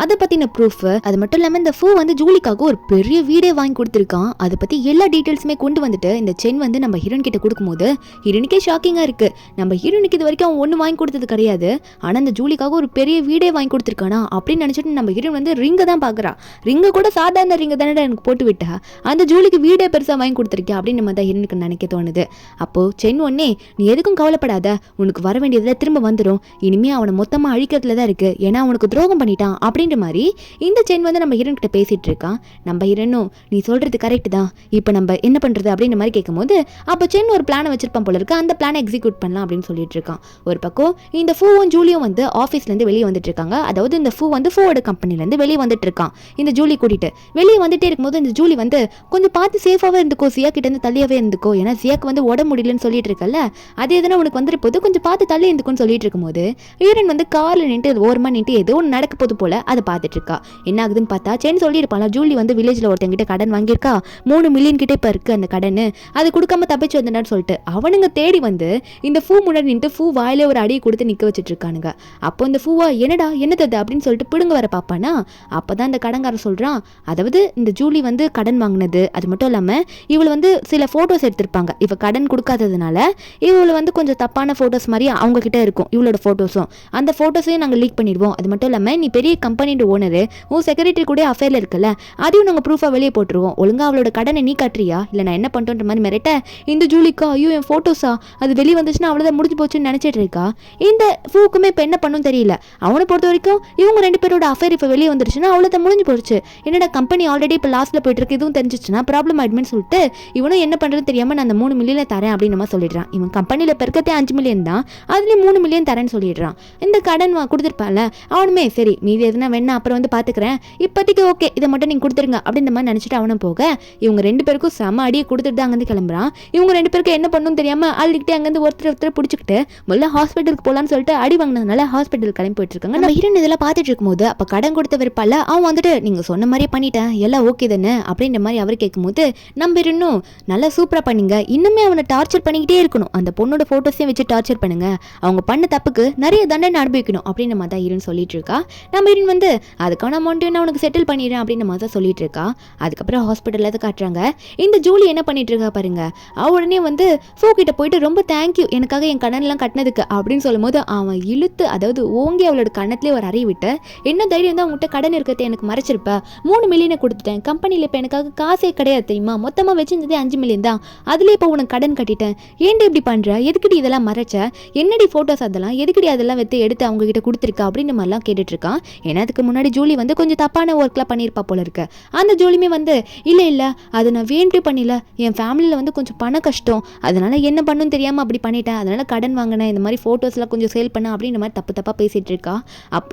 அதை பற்றின ப்ரூஃப், அது மட்டும் இல்லாமல் இந்த ஃபூ வந்து ஜூலிக்காக ஒரு பெரிய வீடே வாங்கி கொடுத்துருக்கான், அதை பற்றி எல்லா டீட்டெயில்ஸுமே கொண்டு வந்துட்டு இந்த சென் வந்து நம்ம ஹீரோன் கிட்ட கொடுக்கும்போது ஹீரோனுக்கே ஷாக்கிங்காக இருக்குது. நம்ம ஹீரோனுக்கு இது வரைக்கும் அவன் ஒன்று வாங்கி கொடுத்தது கிடையாது, ஆனால் அந்த ஜூலிக்காக ஒரு பெரிய வீடே வாங்கி கொடுத்துருக்கானா அப்படின்னு நினச்சிட்டு நம்ம ஹீரோன் வந்து ரிங்கை தான் பார்க்குறா. ரிங்கை கூட சாதாரண ரிங்கை தானே எனக்கு போட்டு விட்டா, அந்த ஜூலிக்கு வீடே பெருசாக வாங்கி கொடுத்துருக்கா அப்படின்னு நம்ம தான் ஹீரோனுக்கு நினைக்க தோணுது. அப்போது சென் ஒன்னே நீ எதுக்கும் கவலைப்படாத, உனக்கு வர வேண்டியதில் திரும்ப வந்துடும், இனிமேல் அவனை மொத்தமாக அழிக்கிறதுல தான் இருக்குது, ஏன்னா அவனுக்கு துரோகம் பண்ணிட்டான் அப்படின்ற மாதிரி இந்த சென் வந்து நம்ம ஹீரோன் கிட்ட பேசிட்டு இருக்கான். நம்ம ஹீரோனும் நீ சொல்றது கரெக்ட் தான், இப்போ நம்ம என்ன பண்றது அப்படின்ற மாதிரி கேட்கும்போது அப்போ சென் ஒரு பிளானை வச்சிருப்பான் போல இருக்கு, அந்த பிளானை எக்ஸிக்யூட் பண்ணலாம் அப்படின்னு சொல்லிட்டு இருக்கான். ஒரு பக்கம் இந்த ஃபூவும் ஜூலியும் வந்து ஆஃபீஸ்லேருந்து வெளியே வந்துட்டு இருக்காங்க, அதாவது இந்த ஃபூ வந்து ஃபூவோட கம்பெனிலேருந்து வெளியே வந்துட்டு இருக்கான் இந்த ஜூலி கூட்டிட்டு. வெளியே வந்துட்டே இருக்கும்போது இந்த ஜூலி வந்து கொஞ்சம் பார்த்து சேஃபாகவே இருந்துக்கோ, சியா கிட்ட இருந்து தள்ளியாவே இருந்துக்கோ, ஏன்னா சியாக்கு வந்து உடம்பு முடியலன்னு சொல்லிட்டு இருக்கல, அது எதனா உனக்கு வந்துட்டு போது கொஞ்சம் பார்த்து தள்ளி இருந்துக்குன்னு சொல்லிட்டு இருக்கும்போது ஹீரோன் வந்து காரில் நின்று ஓரமாக நின்று ஏதோ ஒன்று நடக்க போது போல அதை பார்த்துட்டு இருக்கா. என்ன ஆகுதுன்னு பார்த்தா சென் சொல்லியிருப்பாங்க, ஜூலி வந்து வில்லேஜில் ஒருத்தங்கிட்ட கடன் வாங்கியிருக்கா, 3 மில்லியன் கிட்டே இப்போ இருக்குது அந்த கடன், அது கொடுக்காம தப்பிச்சு வந்தேன்னு சொல்லிட்டு அவனுங்க தேடி வந்து இந்த ஃபூ முன்னாடி நின்று ஃபூ வாயிலே ஒரு அடியை கொடுத்து நிற்க வச்சுட்டு இருக்கானுங்க. அப்போ இந்த ஃபூவா என்னடா என்னது அப்படின்னு சொல்லிட்டு பிடுங்க வர பார்ப்பானா, அப்போ தான் இந்த கடன்காரன் சொல்கிறான், அதாவது இந்த ஜூலி வந்து கடன் வாங்கினது, அது மட்டும் இல்லாமல் இவளை வந்து சில ஃபோட்டோஸ் எடுத்திருப்பாங்க, இவ கடன் கொடுக்காததுனால இவளை வந்து கொஞ்சம் தப்பான ஃபோட்டோஸ் மாதிரி அவங்க கிட்ட இருக்கும் இவளோட ஃபோட்டோஸும், அந்த ஃபோட்டோஸையும் நாங்கள் லீக் பண்ணிடுவோம், அது மட்டும் இல்லாமல் நீ பெரிய கம்பெனியோட ஓனரு, உன் செக்ரட்டரி கூட அஃபேர்ல இருக்கல, அதையும் நாங்கள் ப்ரூஃபா வெளியே போட்டுருவோம், ஒழுங்கா அவளோட கடனை நீ கட்டுறியா இல்லை நான் என்ன பண்ணுறோன்ற மாதிரி மிரட்ட இந்த ஜூலிக்கா ஐயோ என் ஃபோட்டோஸா அது வெளியே வந்துச்சுன்னா அவ்வளோதான் முடிஞ்சு போச்சுன்னு நினச்சிட்டு இருக்கா. இந்த ஃபூக்குமே இப்போ என்ன பண்ணும் தெரியல. அவனை பொறுத்த வரைக்கும் இவங்க 2 பேரோட அஃபேர் இப்போ வெளியே வந்துருச்சுன்னா அவ்வளோதான் முடிஞ்சு போச்சு. என்னடா கம்பெனி ஆல்ரெடி இப்போ லாஸ்ட்டில் போயிட்டு இருக்கு, இதுவும் தெரிஞ்சிச்சுன்னா ப்ராப்ளம் ஆயிடுமே சொல்லிட்டு இவனும் என்ன பண்ணுறது தெரியாமல் நான் அந்த 3 மில்லியனை தரேன் அப்படின்னு நம்ம சொல்லிடுறான். இவன் கம்பெனியில் பெருக்கத்தே 5 மில்லியன் தான், அதுலேயும் 3 மில்லியன் தரேன்னு சொல்லிடுறான். இந்த கடன் கொடுத்துருப்பான்ல அவனுமே சரி மீதி எதுனா வேணா அப்புறம் வந்து பார்த்துக்கிறேன், இப்போதைக்கு ஓகே இதை மட்டும் நீங்கள் கொடுத்துருங்க அப்படின்ற மாதிரி நினச்சிட்டு அவனும் போக இவங்க 2 பேருக்கும் செம அடியை கொடுத்துட்டு தான் அங்கேருந்து கிளம்புறான். இவங்க 2 பேருக்கு என்ன பண்ணணும் தெரியாமல் அழுதுகிட்டே அங்கேருந்து ஒருத்தர் பிடிச்சிக்கிட்டு முதல்ல ஹாஸ்பிட்டலுக்கு போகலான்னு சொல்லிட்டு அடி வாங்கினதுனால ஹாஸ்பிட்டல் கிளம்பி போயிட்டு இருக்காங்க. நம்ம ஹீரோயின் இதெல்லாம் பார்த்துட்டு இருக்கும்போது அப்போ கடன் கொடுத்த விருப்பால அவன் வந்துட்டு நீங்கள் சொன்ன மாதிரியே பண்ணிட்டேன் எல்லாம் ஓகே தானே அப்படின்ற மாதிரி அவர் கேட்கும்போது நம்ம இன்னும் நல்லா சூப்பராக பண்ணீங்க, இன்னுமே அவனை டார்ச்சர் பண்ணிக்கிட்டே இருக்கணும், அந்த பொண்ணோட ஃபோட்டோஸையும் வச்சு டார்ச்சர் பண்ணுங்க, அவங்க பண்ண தப்புக்கு நிறைய தண்டனை அனுபவிக்கணும் அப்படின்ற மாதிரி தான் ஹீரோயின் சொல்லிட்டு இருக்கா. நம்ம ஹீரோயின் வந்து அதுக்கான அமௌண்ட்டையும் நான் உனக்கு செட்டில் பண்ணிடுறேன் அப்படின்ற மாதிரி தான் சொல்லிட்டு இருக்கா. அதுக்கப்புறம் ஹாஸ்பிட்டலில் காட்டுறாங்க. இந்த ஜூலி என்ன பண்ணிட்டு இருக்கா பாருங்க. அவ உடனே வந்து ஃபோ கிட்ட போயிட்டு ரொம்ப தேங்க்யூ எனக்காக என் கடன்லாம் கட்டினதுக்கு அப்படின்னு சொல்லும் போது அவன் இழுத்து அதாவது ஓங்கி அவளோட கண்ணத்திலே ஒரு அறிய விட்டு என்ன தைரியம் தான் உங்கள்கிட்ட கடன் இருக்கிறத எனக்கு மறைச்சிருப்ப, 3 மில்லியனை கொடுத்துட்டேன், கம்பெனியில் இப்போ எனக்காக காசே கிடையாது தெரியுமா, மொத்தமாக வச்சிருந்ததே 5 மில்லியன் தான், அதுலேயே இப்போ உனக்கு கடன் கட்டிட்டேன், ஏன்டி இப்படி பண்ணுற, எதுக்கடி இதெல்லாம் மறைச்ச, என்னடி ஃபோட்டோஸ் அதெல்லாம் எதுக்கடி அதெல்லாம் எடுத்து அவங்க கிட்ட கொடுத்துருக்கா அப்படின்னு மாதிரிலாம் கேட்டுட்டு இருக்கான். ஏன்னா அதுக்கு முன்னாடி ஜூலி வந்து கொஞ்சம் தப்பான ஒர்க்லாம் பண்ணியிருப்பா போல இருக்கு. அந்த ஜூலியுமே வந்து இல்லை அதை நான் வேண்டி பண்ணல, என் ஃபேமிலியில் வந்து கொஞ்சம் பண கஷ்டம், அதனால என்ன பண்ணுன்னு தெரியாமல் அப்படி பண்ணிட்டேன், அதனால கடன் வாங்கினேன், இந்த மாதிரி ஃபோட்டோஸ்லாம் கொஞ்சம் சேல் பண்ண அப்படின்ற மாதிரி தப்பாக பேசிகிட்டு இருக்கா.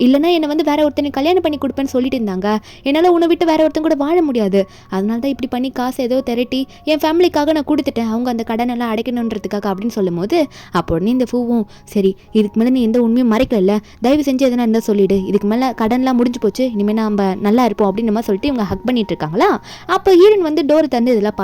இல்லைனா என்னை வந்து வேற ஒருத்தனை கல்யாணம் பண்ணி கொடுப்பேன்னு சொல்லிட்டு இருந்தாங்க, என்னால் உன்னை விட்டு வேற ஒருத்தன் கூட வாழ முடியாது, அதனால தான் இப்படி பண்ணி காசு ஏதோ திரட்டி என் ஃபேமிலிக்காக நான் கொடுத்துட்டேன், அவங்க அந்த கடனெல்லாம் அடைக்கணுன்றதுக்காக அப்படின்னு சொல்லும் போது அப்போ உடனே இந்த பூவும் சரி இதுக்கு மேலே நீ எந்த உண்மையும் மறைக்கல, தயவு செஞ்சு எதனா இருந்தால் சொல்லிடு, இதுக்கு மேலே கடன்லாம் முடிஞ்சு போச்சு, இனிமேல் நம்ம நல்லா இருப்போம் அப்படின்னு மாதிரி சொல்லிட்டு இவங்க ஹக் பண்ணிட்டு இருக்காங்களா. அப்போ ஹீரோயின் வந்து டோர் தந்து இதெல்லாம்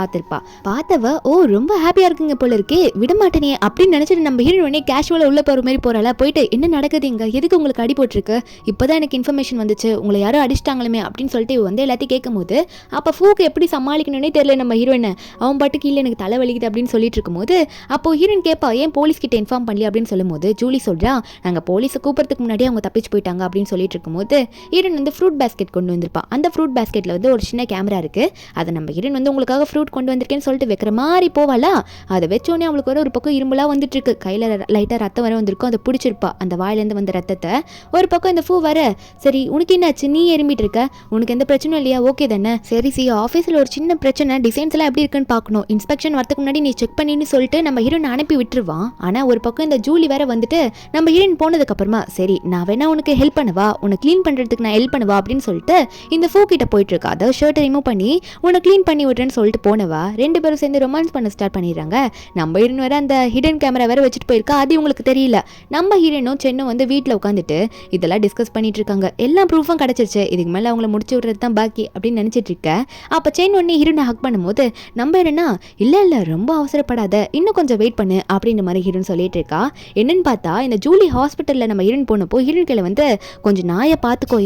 பார்த்தவ ஓ ரொம்ப ஹாப்பியாக இருக்குங்க போல இருக்கே, விடமாட்டேனே அப்படின்னு நினச்சிட்டு நம்ம ஹீரோயின் உடனே கேஷுவலாக உள்ள போகிற மாதிரி போகிறாளா, போயிட்டு என்ன நடக்குது இங்கே, எதுக்கு உங்களுக்கு அடி போட்டிருக்கு, இப்போதான் எனக்கு இன்ஃபர்மேஷன் வந்துச்சு உங்களை யாரும் அடிச்சிட்டாங்களுமே அப்படின்னு சொல்லிட்டு வந்து எல்லாத்தையும் கேட்கும் போது அப்போ ஃபூக்கு எப்படி சமாளிக்கணும்னே தெரியல நம்ம ஹீரோயினை. அவன் பாட்டுக்கு இல்லை எனக்கு தலை வலிக்குது அப்படின்னு சொல்லிட்டு இருக்கும்போது அப்போ ஹீரோயின் கேட்பா ஏன் போலீஸ் கிட்ட இன்ஃபார்ம் பண்ணல அப்படின்னு சொல்லும்போது ஜூலி சொல்றா நாங்கள் போலீஸை கூப்பிட்றதுக்கு முன்னாடியே அவங்க தப்பிச்சு போயிட்டாங்க அப்படின்னு சொல்லிட்டு இருக்கும்போது ஹீரோயின் வந்து ஃப்ரூட் பேஸ்கெட் கொண்டு வந்திருப்பான். அந்த ஃப்ரூட் பேஸ்கெட்டில் வந்து ஒரு சின்ன கேமரா இருக்குது, அதை நம்ம ஹீரோயின் வந்து உங்களுக்காக ஃப்ரூட் கொண்டு வந்திருக்கேன்னு சொல்லிட்டு வைக்கிற மாதிரி போவாளா, அதை வச்சோடனே அவளுக்கு ஒரு பக்கம் இரும்புலாம் வந்துட்டு இருக்கு, கையில் லைட்டாக ரத்தம் வர வந்திருக்கும், அதை பிடிச்சிருப்பா அந்த வாயிலேருந்து வந்த ரத்தத்தை. ஒரு பக்கம் இந்த ஃபூ வர சரி உனக்கு என்னாச்சு நீ எறும்பிட்டு இருக்க, உனக்கு எந்த பிரச்சனையும் இல்லையா, ஓகே தானே, சரி ஆஃபீஸில் ஒரு சின்ன பிரச்சனை, டிசைன்ஸ் எல்லாம் எப்படி இருக்குன்னு பார்க்கணும், இன்ஸ்பெக்ஷன் வரதுக்கு முன்னாடி நீ செக் பண்ணின்னு சொல்லிட்டு நம்ம ஹீரோயின் அனுப்பி விட்டுருவான். ஆனால் ஒரு பக்கம் இந்த ஜூலி வேற வந்துட்டு நம்ம ஹீரோயின் போனதுக்கு அப்புறமா சரி நான் வேணா உனக்கு ஹெல்ப் பண்ணவா, உனக்கு க்ளீன் பண்ணுறதுக்கு நான் ஹெல்ப் பண்ணவா அப்படின்னு சொல்லிட்டு இந்த ஃபூ கிட்ட போயிட்டு இருக்கா. அதாவது ஷர்ட்டை ரிமூவ் பண்ணி உனக்கு க்ளீன் பண்ணி விட்றேன்னு சொல்லிட்டு போனவா 2 பேரும் சேர்ந்து ரொமான்ஸ் பண்ண ஸ்டார்ட் பண்ணிடுறாங்க. நம்ம ஹீரோயின் வேற அந்த ஹிடன் கேமரா வேற வச்சுட்டு போயிருக்கா, அது உங்களுக்கு தெரியல. நம்ம ஹீரோயினும் சென்னும் வந்து வீட்டில் உட்காந்துட்டு இதெல்லாம் டிஸ்கஸ் பண்ணிட்டு இருக்காங்க. எல்லா ப்ரூஃபும் கிடச்சிருச்சு, இதுக்கு மேலே அவங்கள முடிச்சு விடுறது தான் பாக்கி அப்படின்னு நினச்சிட்டு இருக்க. அப்போ சென் ஒன்னே ஹீரோனை ஹக் பண்ணும்போது நம்ம என்னன்னா இல்லை ரொம்ப அவசரப்படாத இன்னும் கொஞ்சம் வெயிட் பண்ணு அப்படின்ற மாதிரி ஹீரோன் சொல்லிட்டு இருக்கா. என்னன்னு பார்த்தா இந்த ஜூலி ஹாஸ்பிட்டலில் நம்ம ஹீரோன் போனப்போ ஹீரோன் கையில் வந்து கொஞ்சம் நாயை பார்த்துக்கோ,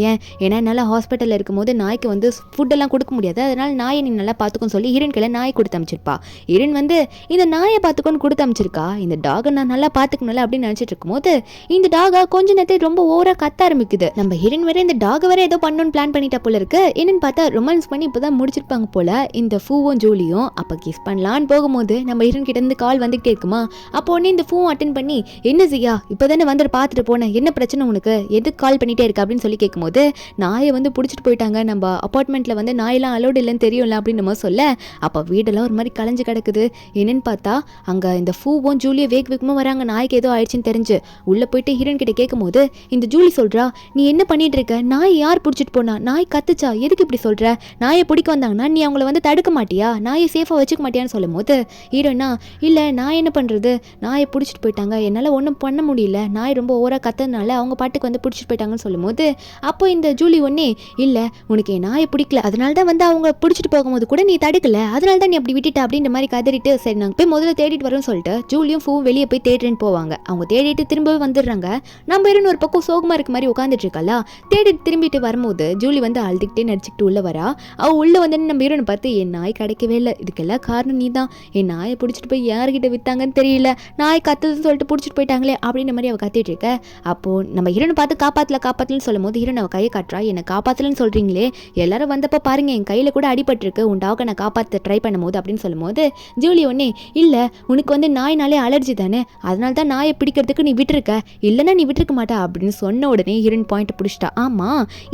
ஏன்னா என்னால் ஹாஸ்பிட்டலில் இருக்கும்போது நாய்க்கு வந்து ஃபுட்டெல்லாம் கொடுக்க முடியாது, அதனால நாயை நீ நல்லா பார்த்துக்கோன்னு சொல்லி ஹீரோன் கையில் நாய் கொடுத்து அமைச்சிருப்பா. ஹீரோன் வந்து இந்த நாயை பார்த்துக்கோன்னு கொடுத்து அமைச்சிருக்கா, இந்த டாகை நான் நல்லா பார்த்துக்கணும்ல அப்படின்னு நினச்சிட்டு இருக்கும்போது இந்த டாகா கொஞ்ச நேரத்தில் ரொம்ப ஓவராக கத்த ஆரம்பிக்குது. நம்ம ஹீரோன் வேற இந்த டாகை வேற ஏதோ பண்ணணும்னு பிளான் பண்ணிட்டா போல இருக்கு. என்னன்னு பார்த்தா ரொமான்ஸ் பண்ணி இப்போதான் முடிச்சிருப்பாங்க போல இந்த ஃபூவும் ஜூலியும். அப்போ கிஸ் பண்ணலான்னு போகும்போது நம்ம ஹீரோன் கிட்ட இருந்து கால் வந்துகிட்டே இருக்குமா. அப்போ உடனே இந்த ஃபூவும் அட்டென்ட் பண்ணி என்ன ஜியா இப்போதானே வந்துட்டு பார்த்துட்டு போனேன், என்ன பிரச்சனை உனக்கு, எதுக்கு கால் பண்ணிட்டே இருக்க அப்படின்னு சொல்லி கேட்கும்போது நாயை வந்து பிடிச்சிட்டு போயிட்டாங்க, நம்ம அப்பார்ட்மெண்ட்டில் வந்து நாயெல்லாம் அலோடு இல்லைன்னு தெரியும்ல அப்படின்னு நம்ம சொல்ல அப்போ வீடெல்லாம் ஒரு மாதிரி கலைஞ்சு கிடக்குது. என்னன்னு பார்த்தா அங்கே இந்த ஃபூவும் ஜூலியும் வேகமாக வராங்க, நாய்க்கு ஏதோ ஆயிடுச்சுன்னு தெரிஞ்சு உள்ளே போயிட்டு ஹீரோன் கிட்ட கேட்கும்போது இந்த ஜூலி சொல்கிறா நீ என்ன பண்ணிட்டு இருக்க, நாய் யார் பிடிச்சிட்டு போனா, நாய் கத்துச்சா, எதுக்கு இப்படி சொல்கிற, நாயை பிடிக்க வந்தாங்கன்னா நீ அவங்கள வந்து தடுக்க மாட்டியா, நாயை சேஃபாக வச்சுக்க மாட்டியான்னு சொல்லும் போது ஹீரோனா இல்லை நான் என்ன பண்ணுறது, நாயை பிடிச்சிட்டு போயிட்டாங்க, என்னால் ஒன்றும் பண்ண முடியல, நாய் ரொம்ப ஓவராக கத்துறதுனால அவங்க பாட்டுக்கு வந்து பிடிச்சிட்டு போயிட்டாங்கன்னு சொல்லும் போது அப்போ இந்த ஜூலி ஒன்னே இல்லை உனக்கு என் நாயை பிடிக்கல, அதனால தான் வந்து அவங்க பிடிச்சிட்டு போகும்போது கூட நீ தடுக்கல, அதனால தான் நீ அப்படி விட்டுட்ட அப்படின்ற மாதிரி கதறிட்டு சரி நாங்கள் போய் முதல்ல தேடிட்டு வரோம்னு சொல்லிட்டு ஜூலியும் ஃபூவும் வெளியே போய் தேடுறேன்னு போவாங்க. அவங்க தேடிட்டு திரும்பவே வந்துடுறாங்க. நம்ம இருன்னு ஒரு பக்கம் சோகமாக இருக்க மாதிரி உட்காந்துட்டு இருக்கா. தேடிட்டு திரும்பிட்டு வரும்போது ஜூலி வந்து அழுதுகிட்டே நடிச்சுக்கிட்டு உள்ள வரா. அவள் உள்ள வந்து நம்ம ஹீரோனை பார்த்து என் நாய் கிடைக்கவே இல்லை, இதுக்கெல்லாம் காரணம் நீ தான், என் நாயை பிடிச்சிட்டு போய் யார்கிட்ட வித்தாங்கன்னு தெரியல, நாய் கத்துதுன்னு சொல்லிட்டு பிடிச்சிட்டு போயிட்டாங்களே அப்படின்ற மாதிரி அவள் கத்திட்டு இருக்க. அப்போ நம்ம ஹீரோனை பார்த்து காப்பாத்தல காப்பாத்தலன்னு சொல்லும் போது ஹீரோன் அவ கையை காட்டுறா. என்ன காப்பாத்தலன்னு சொல்றீங்களே, எல்லாரும் வந்தப்போ பாருங்க என் கையில கூட அடிபட்டிருக்கு, உன் டாகை நான் காப்பாற்ற ட்ரை பண்ணும்போது அப்படின்னு சொல்லும்போது ஜூலி ஒன்னே இல்ல உனக்கு வந்து நாய்னாலே அலர்ஜி தானே, அதனால தான் நாயை பிடிக்கிறதுக்கு நீ விட்டுருக்க, இல்லைன்னா நீ விட்டுருக்க மாட்டா அப்படின்னு சொன்ன உடனே ஹீரோயின் பாயிண்ட் பிடிச்சிட்டா. ஆமா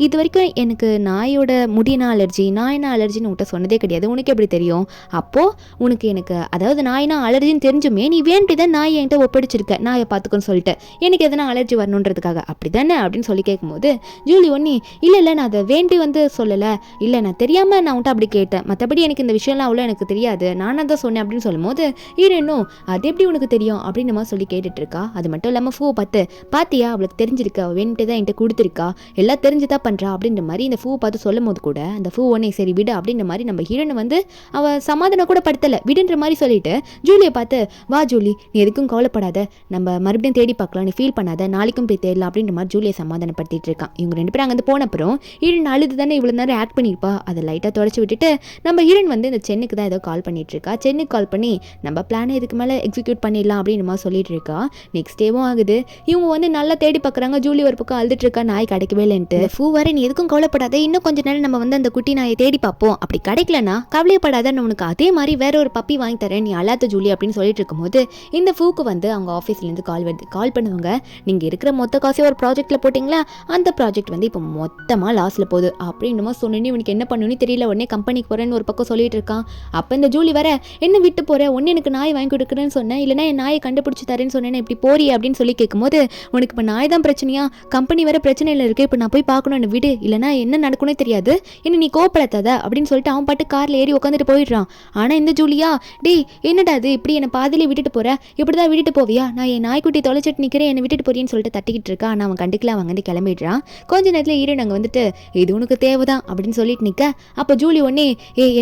இது வரைக்கும் எனக்கு நாயோட முடினா அலர்ஜி நாய்னா அலர்ஜின்னு உன்கிட்ட சொன்னதே கிடையாது, உனக்கு எப்படி தெரியும்? அப்போ உனக்கு எனக்கு அதாவது நாய்னா அலர்ஜின்னு தெரிஞ்சுமே நீ வேண்டி தான் நாயை என்கிட்ட ஒப்படைச்சிருக்க நாயை பார்த்துக்கோன்னு சொல்லிட்டு எனக்கு எதனா அலர்ஜி வரணுன்றதுக்காக அப்படி தானே அப்படின்னு சொல்லி கேட்கும்போது ஜூலி ஒன்னே இல்லை நான் அதை வேண்டி வந்து சொல்லலை, இல்லை நான் தெரியாமல் நான் உன்ட்ட அப்படி கேட்டேன், மற்றபடி எனக்கு இந்த விஷயம்லாம் அவ்வளோ எனக்கு தெரியாது, நானாக தான் சொன்னேன் அப்படின்னு சொல்லும்போது ஹீரோயினும் அது எப்படி உனக்கு தெரியும் அப்படின்னு நம்ம சொல்லி கேட்டுட்டு இருக்கா. அது மட்டும் இல்லாமல் ஃபூவை பார்த்து பாத்தியா அவளுக்கு தெரிஞ்சிருக்கா, அவள் வேண்டி தான் என்கிட்ட கொடுத்துருக்கா, எல்லாம் தெரிஞ்சுதான் பண்ணுறா அப்படின்ற மாதிரி இந்த ஃபூவை பார்த்து சொல்லும் போது கூட அந்த ஃபூ ஒன்னே சரி விடு அப்படின்ற மாதிரி நம்ம ஹீரோனை வந்து அவள் சமாதானம் கூட படுத்தலை விடுன்ற மாதிரி சொல்லிட்டு ஜூலியை பார்த்து வா ஜூலி நீ எதுக்கும் கவலைப்படாத, நம்ம மறுபடியும் தேடி பார்க்கலாம், நீ ஃபீல் பண்ணாத, நாளைக்கும் போய் தேடலாம் அப்படின்ற மாதிரி ஜூலியை சமாதானப்படுத்திட்டு இருக்கான். இவங்க 2 பேரும் அங்கே போன அப்புறம் ஹீரோயின் அழுது தானே இவ்வளோ நேரம் ஆக்ட் பண்ணியிருப்பா, அதை லைட்டாக தொடச்சி விட்டுட்டு நம்ம ஹீரோயின் வந்து இந்த சென்னுக்கு தான் ஏதோ கால் பண்ணிட்டு இருக்கா. சென்னுக்கு கால் பண்ணி நம்ம பிளானை இதுக்கு மேலே எக்ஸிக்யூட் பண்ணிடலாம் அப்படின்னு மாதிரி சொல்லிட்டு இருக்கா. நெக்ஸ்ட் டேவும் ஆகுது, இவங்க வந்து நல்லா தேடி பார்க்குறாங்க, ஜூலி ஒரு பக்கம் அழுதுட்டு இருக்கா நாய் கிடைக்கவே இல்லைன்ட்டு. ஃபூ வர நீ எதுக்கும் கவலைப்படாத, இன்னும் கொஞ்ச நேரம் நம்ம வந்து அந்த குட்டி நாயை தேடி பார்ப்போம், அப்படி கிடைக்கலன்னா கவலைப்படாத, நான் உனக்கு அதே மாதிரி வேற ஒரு பப்பி வாங்கி தரேன், நீ அழாத ஜூலி அப்படின்னு சொல்லிட்டு இருக்கும்போது இந்த ஃபூக்கு வந்து அவங்க ஆஃபீஸ்லேருந்து கால் வருது. கால் பண்ணுவாங்க, நீங்கள் இருக்கிற மொத்த காசையும் ஒரு ப்ராஜெக்ட்டில் போட்டிங்களா, அந்த ப்ராஜெக்ட் வந்து இப்போ மொத்தமாக லாஸில் போகுது அப்படின்னு சொன்னோன்னே உனக்கு என்ன பண்ணணும்னு தெரியல, உடனே கம்பெனிக்கு போகிறேன்னு ஒரு பக்கம் சொல்லிட்டு இருக்கான். அப்போ இந்த ஜூலி வர என்ன விட்டு போகிறேன், ஒன்று எனக்கு நாய் வாங்கி கொடுக்குறேன்னு சொன்னேன், இல்லைனா என் நாயை கண்டுபிடிச்சி தரேன்னு சொன்னேன், இப்படி போறியே அப்படின்னு சொல்லி கேட்கும்போது உனக்கு இப்போ நாய் தான் பிரச்சனையா, கம்பெனி வேற பிரச்சனையில் இருக்குது, இப்போ நான் போய் பார்க்கணும், என்ன விடு, இல்லைனா என்ன நடக்கும்னே தெரியாது, என்ன நீ கோப்பலத்தாத அப்படின்னு சொல்லிட்டு அவன் பாட்டு காரில் ஏறி உட்காந்துட்டு போயிடுறான். ஆனால் இந்த ஜூலியா டேய் என்னடா அது இப்படி என்னை பாதியிலே விட்டுட்டு போகிற, இப்படி தான் விட்டுட்டு போவியா, நான் என் நாய்க்குட்டி தொலைச்சிட்டு நிற்கிறேன், என்னை விட்டுட்டு போறியன்னு சொல்லிட்டு தட்டிக்கிட்டு இருக்கா. ஆனால் அவன் கண்டுக்கல, அவன் வந்து கிளம்பிடுறான். கொஞ்ச நேரத்தில் ஹீரோயின் அங்கே வந்துட்டு இது உனக்கு தேவைதான் அப்படின்னு சொல்லிட்டு நிற்க, அப்போ ஜூலி ஒன்னே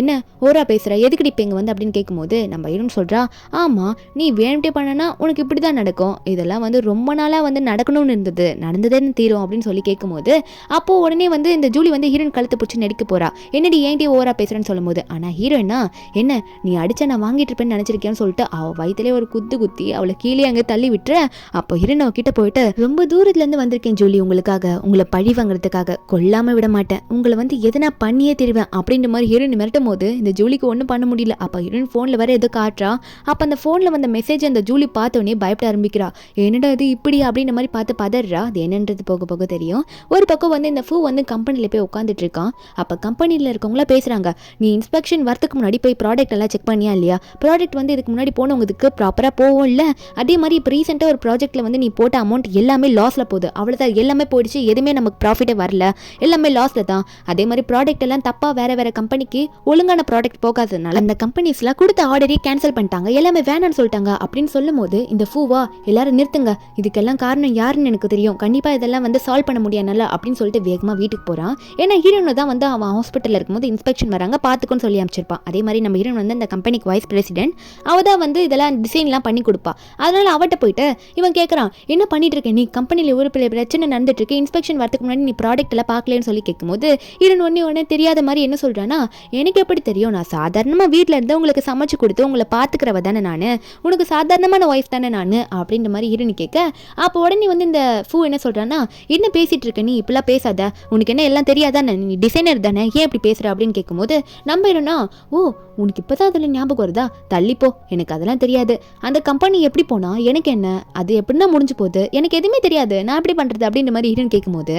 என்ன ஓரா பேசுகிற, எதுக்கடி இப்போ இங்கே வந்து அப்படின்னு கேட்கும்போது நம்ம ஹீரோயின் சொல்கிறா, ஆமாம் நீ வேணுட்டே பண்ணனா உனக்கு இப்படி தான் நடக்கும், இதெல்லாம் வந்து ரொம்ப நாளாக வந்து நடக்கணும்னு இருந்தது, நடந்ததேன்னு தீரும் அப்படின்னு சொல்லி கேட்கும்போது அப்போது உடனே வந்து இந்த ஜூலி வந்து ஹீரோயின் கழுத்தை பிடிச்சி நடிக்க போகிறா. என்னடி ஏன்டி ஓரா பேசுகிறேன்னு சொல்லும்போது ஆனால் ஹீரோயினா என்ன நீ அடிச்சா நான் வாங்கிட்டு இருப்பேன்னு நினச்சிருக்கேன்னு சொல்லிட்டு அவள் வயிற்றுலேயே ஒரு குத்தி அவளை கீழே அங்கே தள்ளி விட்டுற. அப்போ ஹீரோயின் அவகிட்ட போயிட்டு ரொம்ப தூரத்துலேருந்து வந்திருக்கேன் ஜூலி, உங்களுக்காக, உங்களை பழி வாங்குறதுக்காக, கொல்லாமல் விட மாட்டேன், உங்களை வந்து எதனா பண்ணியே தெரிவேன் அப்படின்ற மாதிரி ஹீரோயின் மிரட்டும் போது இந்த ஜூலிக்கு ஒன்றும் பண்ண முடியல. அப்போ ஹீரோயின் ஃபோனில் வேற எதோ காட்டுறா. அப்போ அந்த ஃபோனில் வந்த மெசேஜ் அந்த ஜூலி பார்த்தோன்னே பயப்பட ஆரம்பிக்கிறா. என்னடா இது இப்படி அப்படின்ற மாதிரி பார்த்து பதறா. அது என்னன்றது போக போக தெரியும். ஒரு பக்கம் வந்து இந்த ஃபூ வந்து கம்பெனியில் போய் உட்காந்துட்டு இருக்கான். அப்போ கம்பெனியில் இருக்கவங்களா பேசுகிறாங்க, நீ இன்ஸ்பெக்ஷன் வரதுக்கு முன்னாடி போய் ப்ராடக்ட் எல்லாம் செக் பண்ணியா இல்லையா, ப்ராடக்ட் வந்து இதுக்கு முன்னாடி போனவங்களுக்கு ப்ராப்பராக போகும் இல்லை, அதே மாதிரி இப்போ ரீசெண்டாக ஒரு ப்ராஜெக்ட்டில் வந்து நீ போட்ட அமௌண்ட் எல்லாமே லாஸில் போகுது, அவ்வளோதான் எல்லாமே போயிடுச்சு, எதுவுமே நமக்கு ப்ராஃபிட்டே வரல, எல்லாமே லாஸில் தான். அதே மாதிரி ப்ராடக்ட் எல்லாம் தப்பாக வேறு கம்பெனிக்கு ஒழுங்கான ப்ராடக்ட் போகாததுனால அந்த கம்பெனிஸ்லாம் கொடுத்த ஆர்டரே கேன்சல் பண்ணிட்டாங்க, எல்லாமே வேணான்னு சொல்லிட்டாங்க அப்படின்னு சொல்லும் போது இந்த ஃபூவா எல்லாரும் நிறுத்துங்க, இதுக்கெல்லாம் காரணம் யாருன்னு எனக்கு தெரியும், கண்டிப்பாக இதெல்லாம் வந்து சால்வ் பண்ண முடியாதுனால அப்படின்னு சொல்லிட்டு வேகமாக வீட்டுக்கு போகிறான். ஏன்னா ஹீரோனை தான் வந்து அவன் ஹாஸ்பிட்டலில் இருக்கும்போது இன்ஸ்பெக்ஷன் வராங்க பார்த்துக்கோன்னு சொல்லி அமைச்சிருப்பான். அதே மாதிரி நம்ம ஹீரோன் வந்து அந்த கம்பெனிக்கு வைஸ் பிரசிடென்ட், அவள் தான் வந்து இதெல்லாம் டிசைன்லாம் பண்ணி கொடுப்பா. அதனால அவட்ட போயிட்டு இவன் கேட்குறான், என்ன பண்ணிட்டு இருக்கேன் நீ, கம்பெனியில் ஒரு பிரச்சனை நடந்துட்டு இருக்கு, இன்ஸ்பெக்ஷன் வரதுக்கு முன்னாடி நீ ப்ராடக்ட் எல்லாம் பார்க்கலன்னு சொல்லி கேட்கும்போது ஹீரோன் ஒன்னே தெரியாத மாதிரி என்ன சொல்கிறான்னா, எனக்கு எப்படி தெரியும், நான் சாதாரணமாக வீட்டில் இருந்து உங்களுக்கு சமைச்சு கொடுத்து உங்களை பார்த்துக்கிறவ தானே நான், உனக்கு சாதாரணமான ஒய்ஃப் தானே நான் அப்படின்ற மாதிரி ஹீரோனி கேட்க, அப்போ உடனே வந்து இந்த ஃபூ என்ன சொல்கிறான்னா, என்ன பேசிகிட்டு இருக்க நீ, இப்படிலாம் பேசாத, உனக்கு என்ன எல்லாம் தெரியாதானே, நீ டிசைனர் தானே, ஏன் இப்படி பேசுகிற அப்படின்னு கேட்கும்போது நம்பிடும்னா, ஓ உனக்கு இப்போ தான் அதில் ஞாபகம் வருதா, தள்ளிப்போ, எனக்கு அதெல்லாம் தெரியாது, அந்த கம்பெனி எப்படி போனால் எனக்கு என்ன, அது எப்படின்னா முடிஞ்சு போகுது, எனக்கு எதுவுமே தெரியாது, நான் எப்படி பண்ணுறது அப்படின்ற மாதிரி ஹீரோன் கேட்கும்போது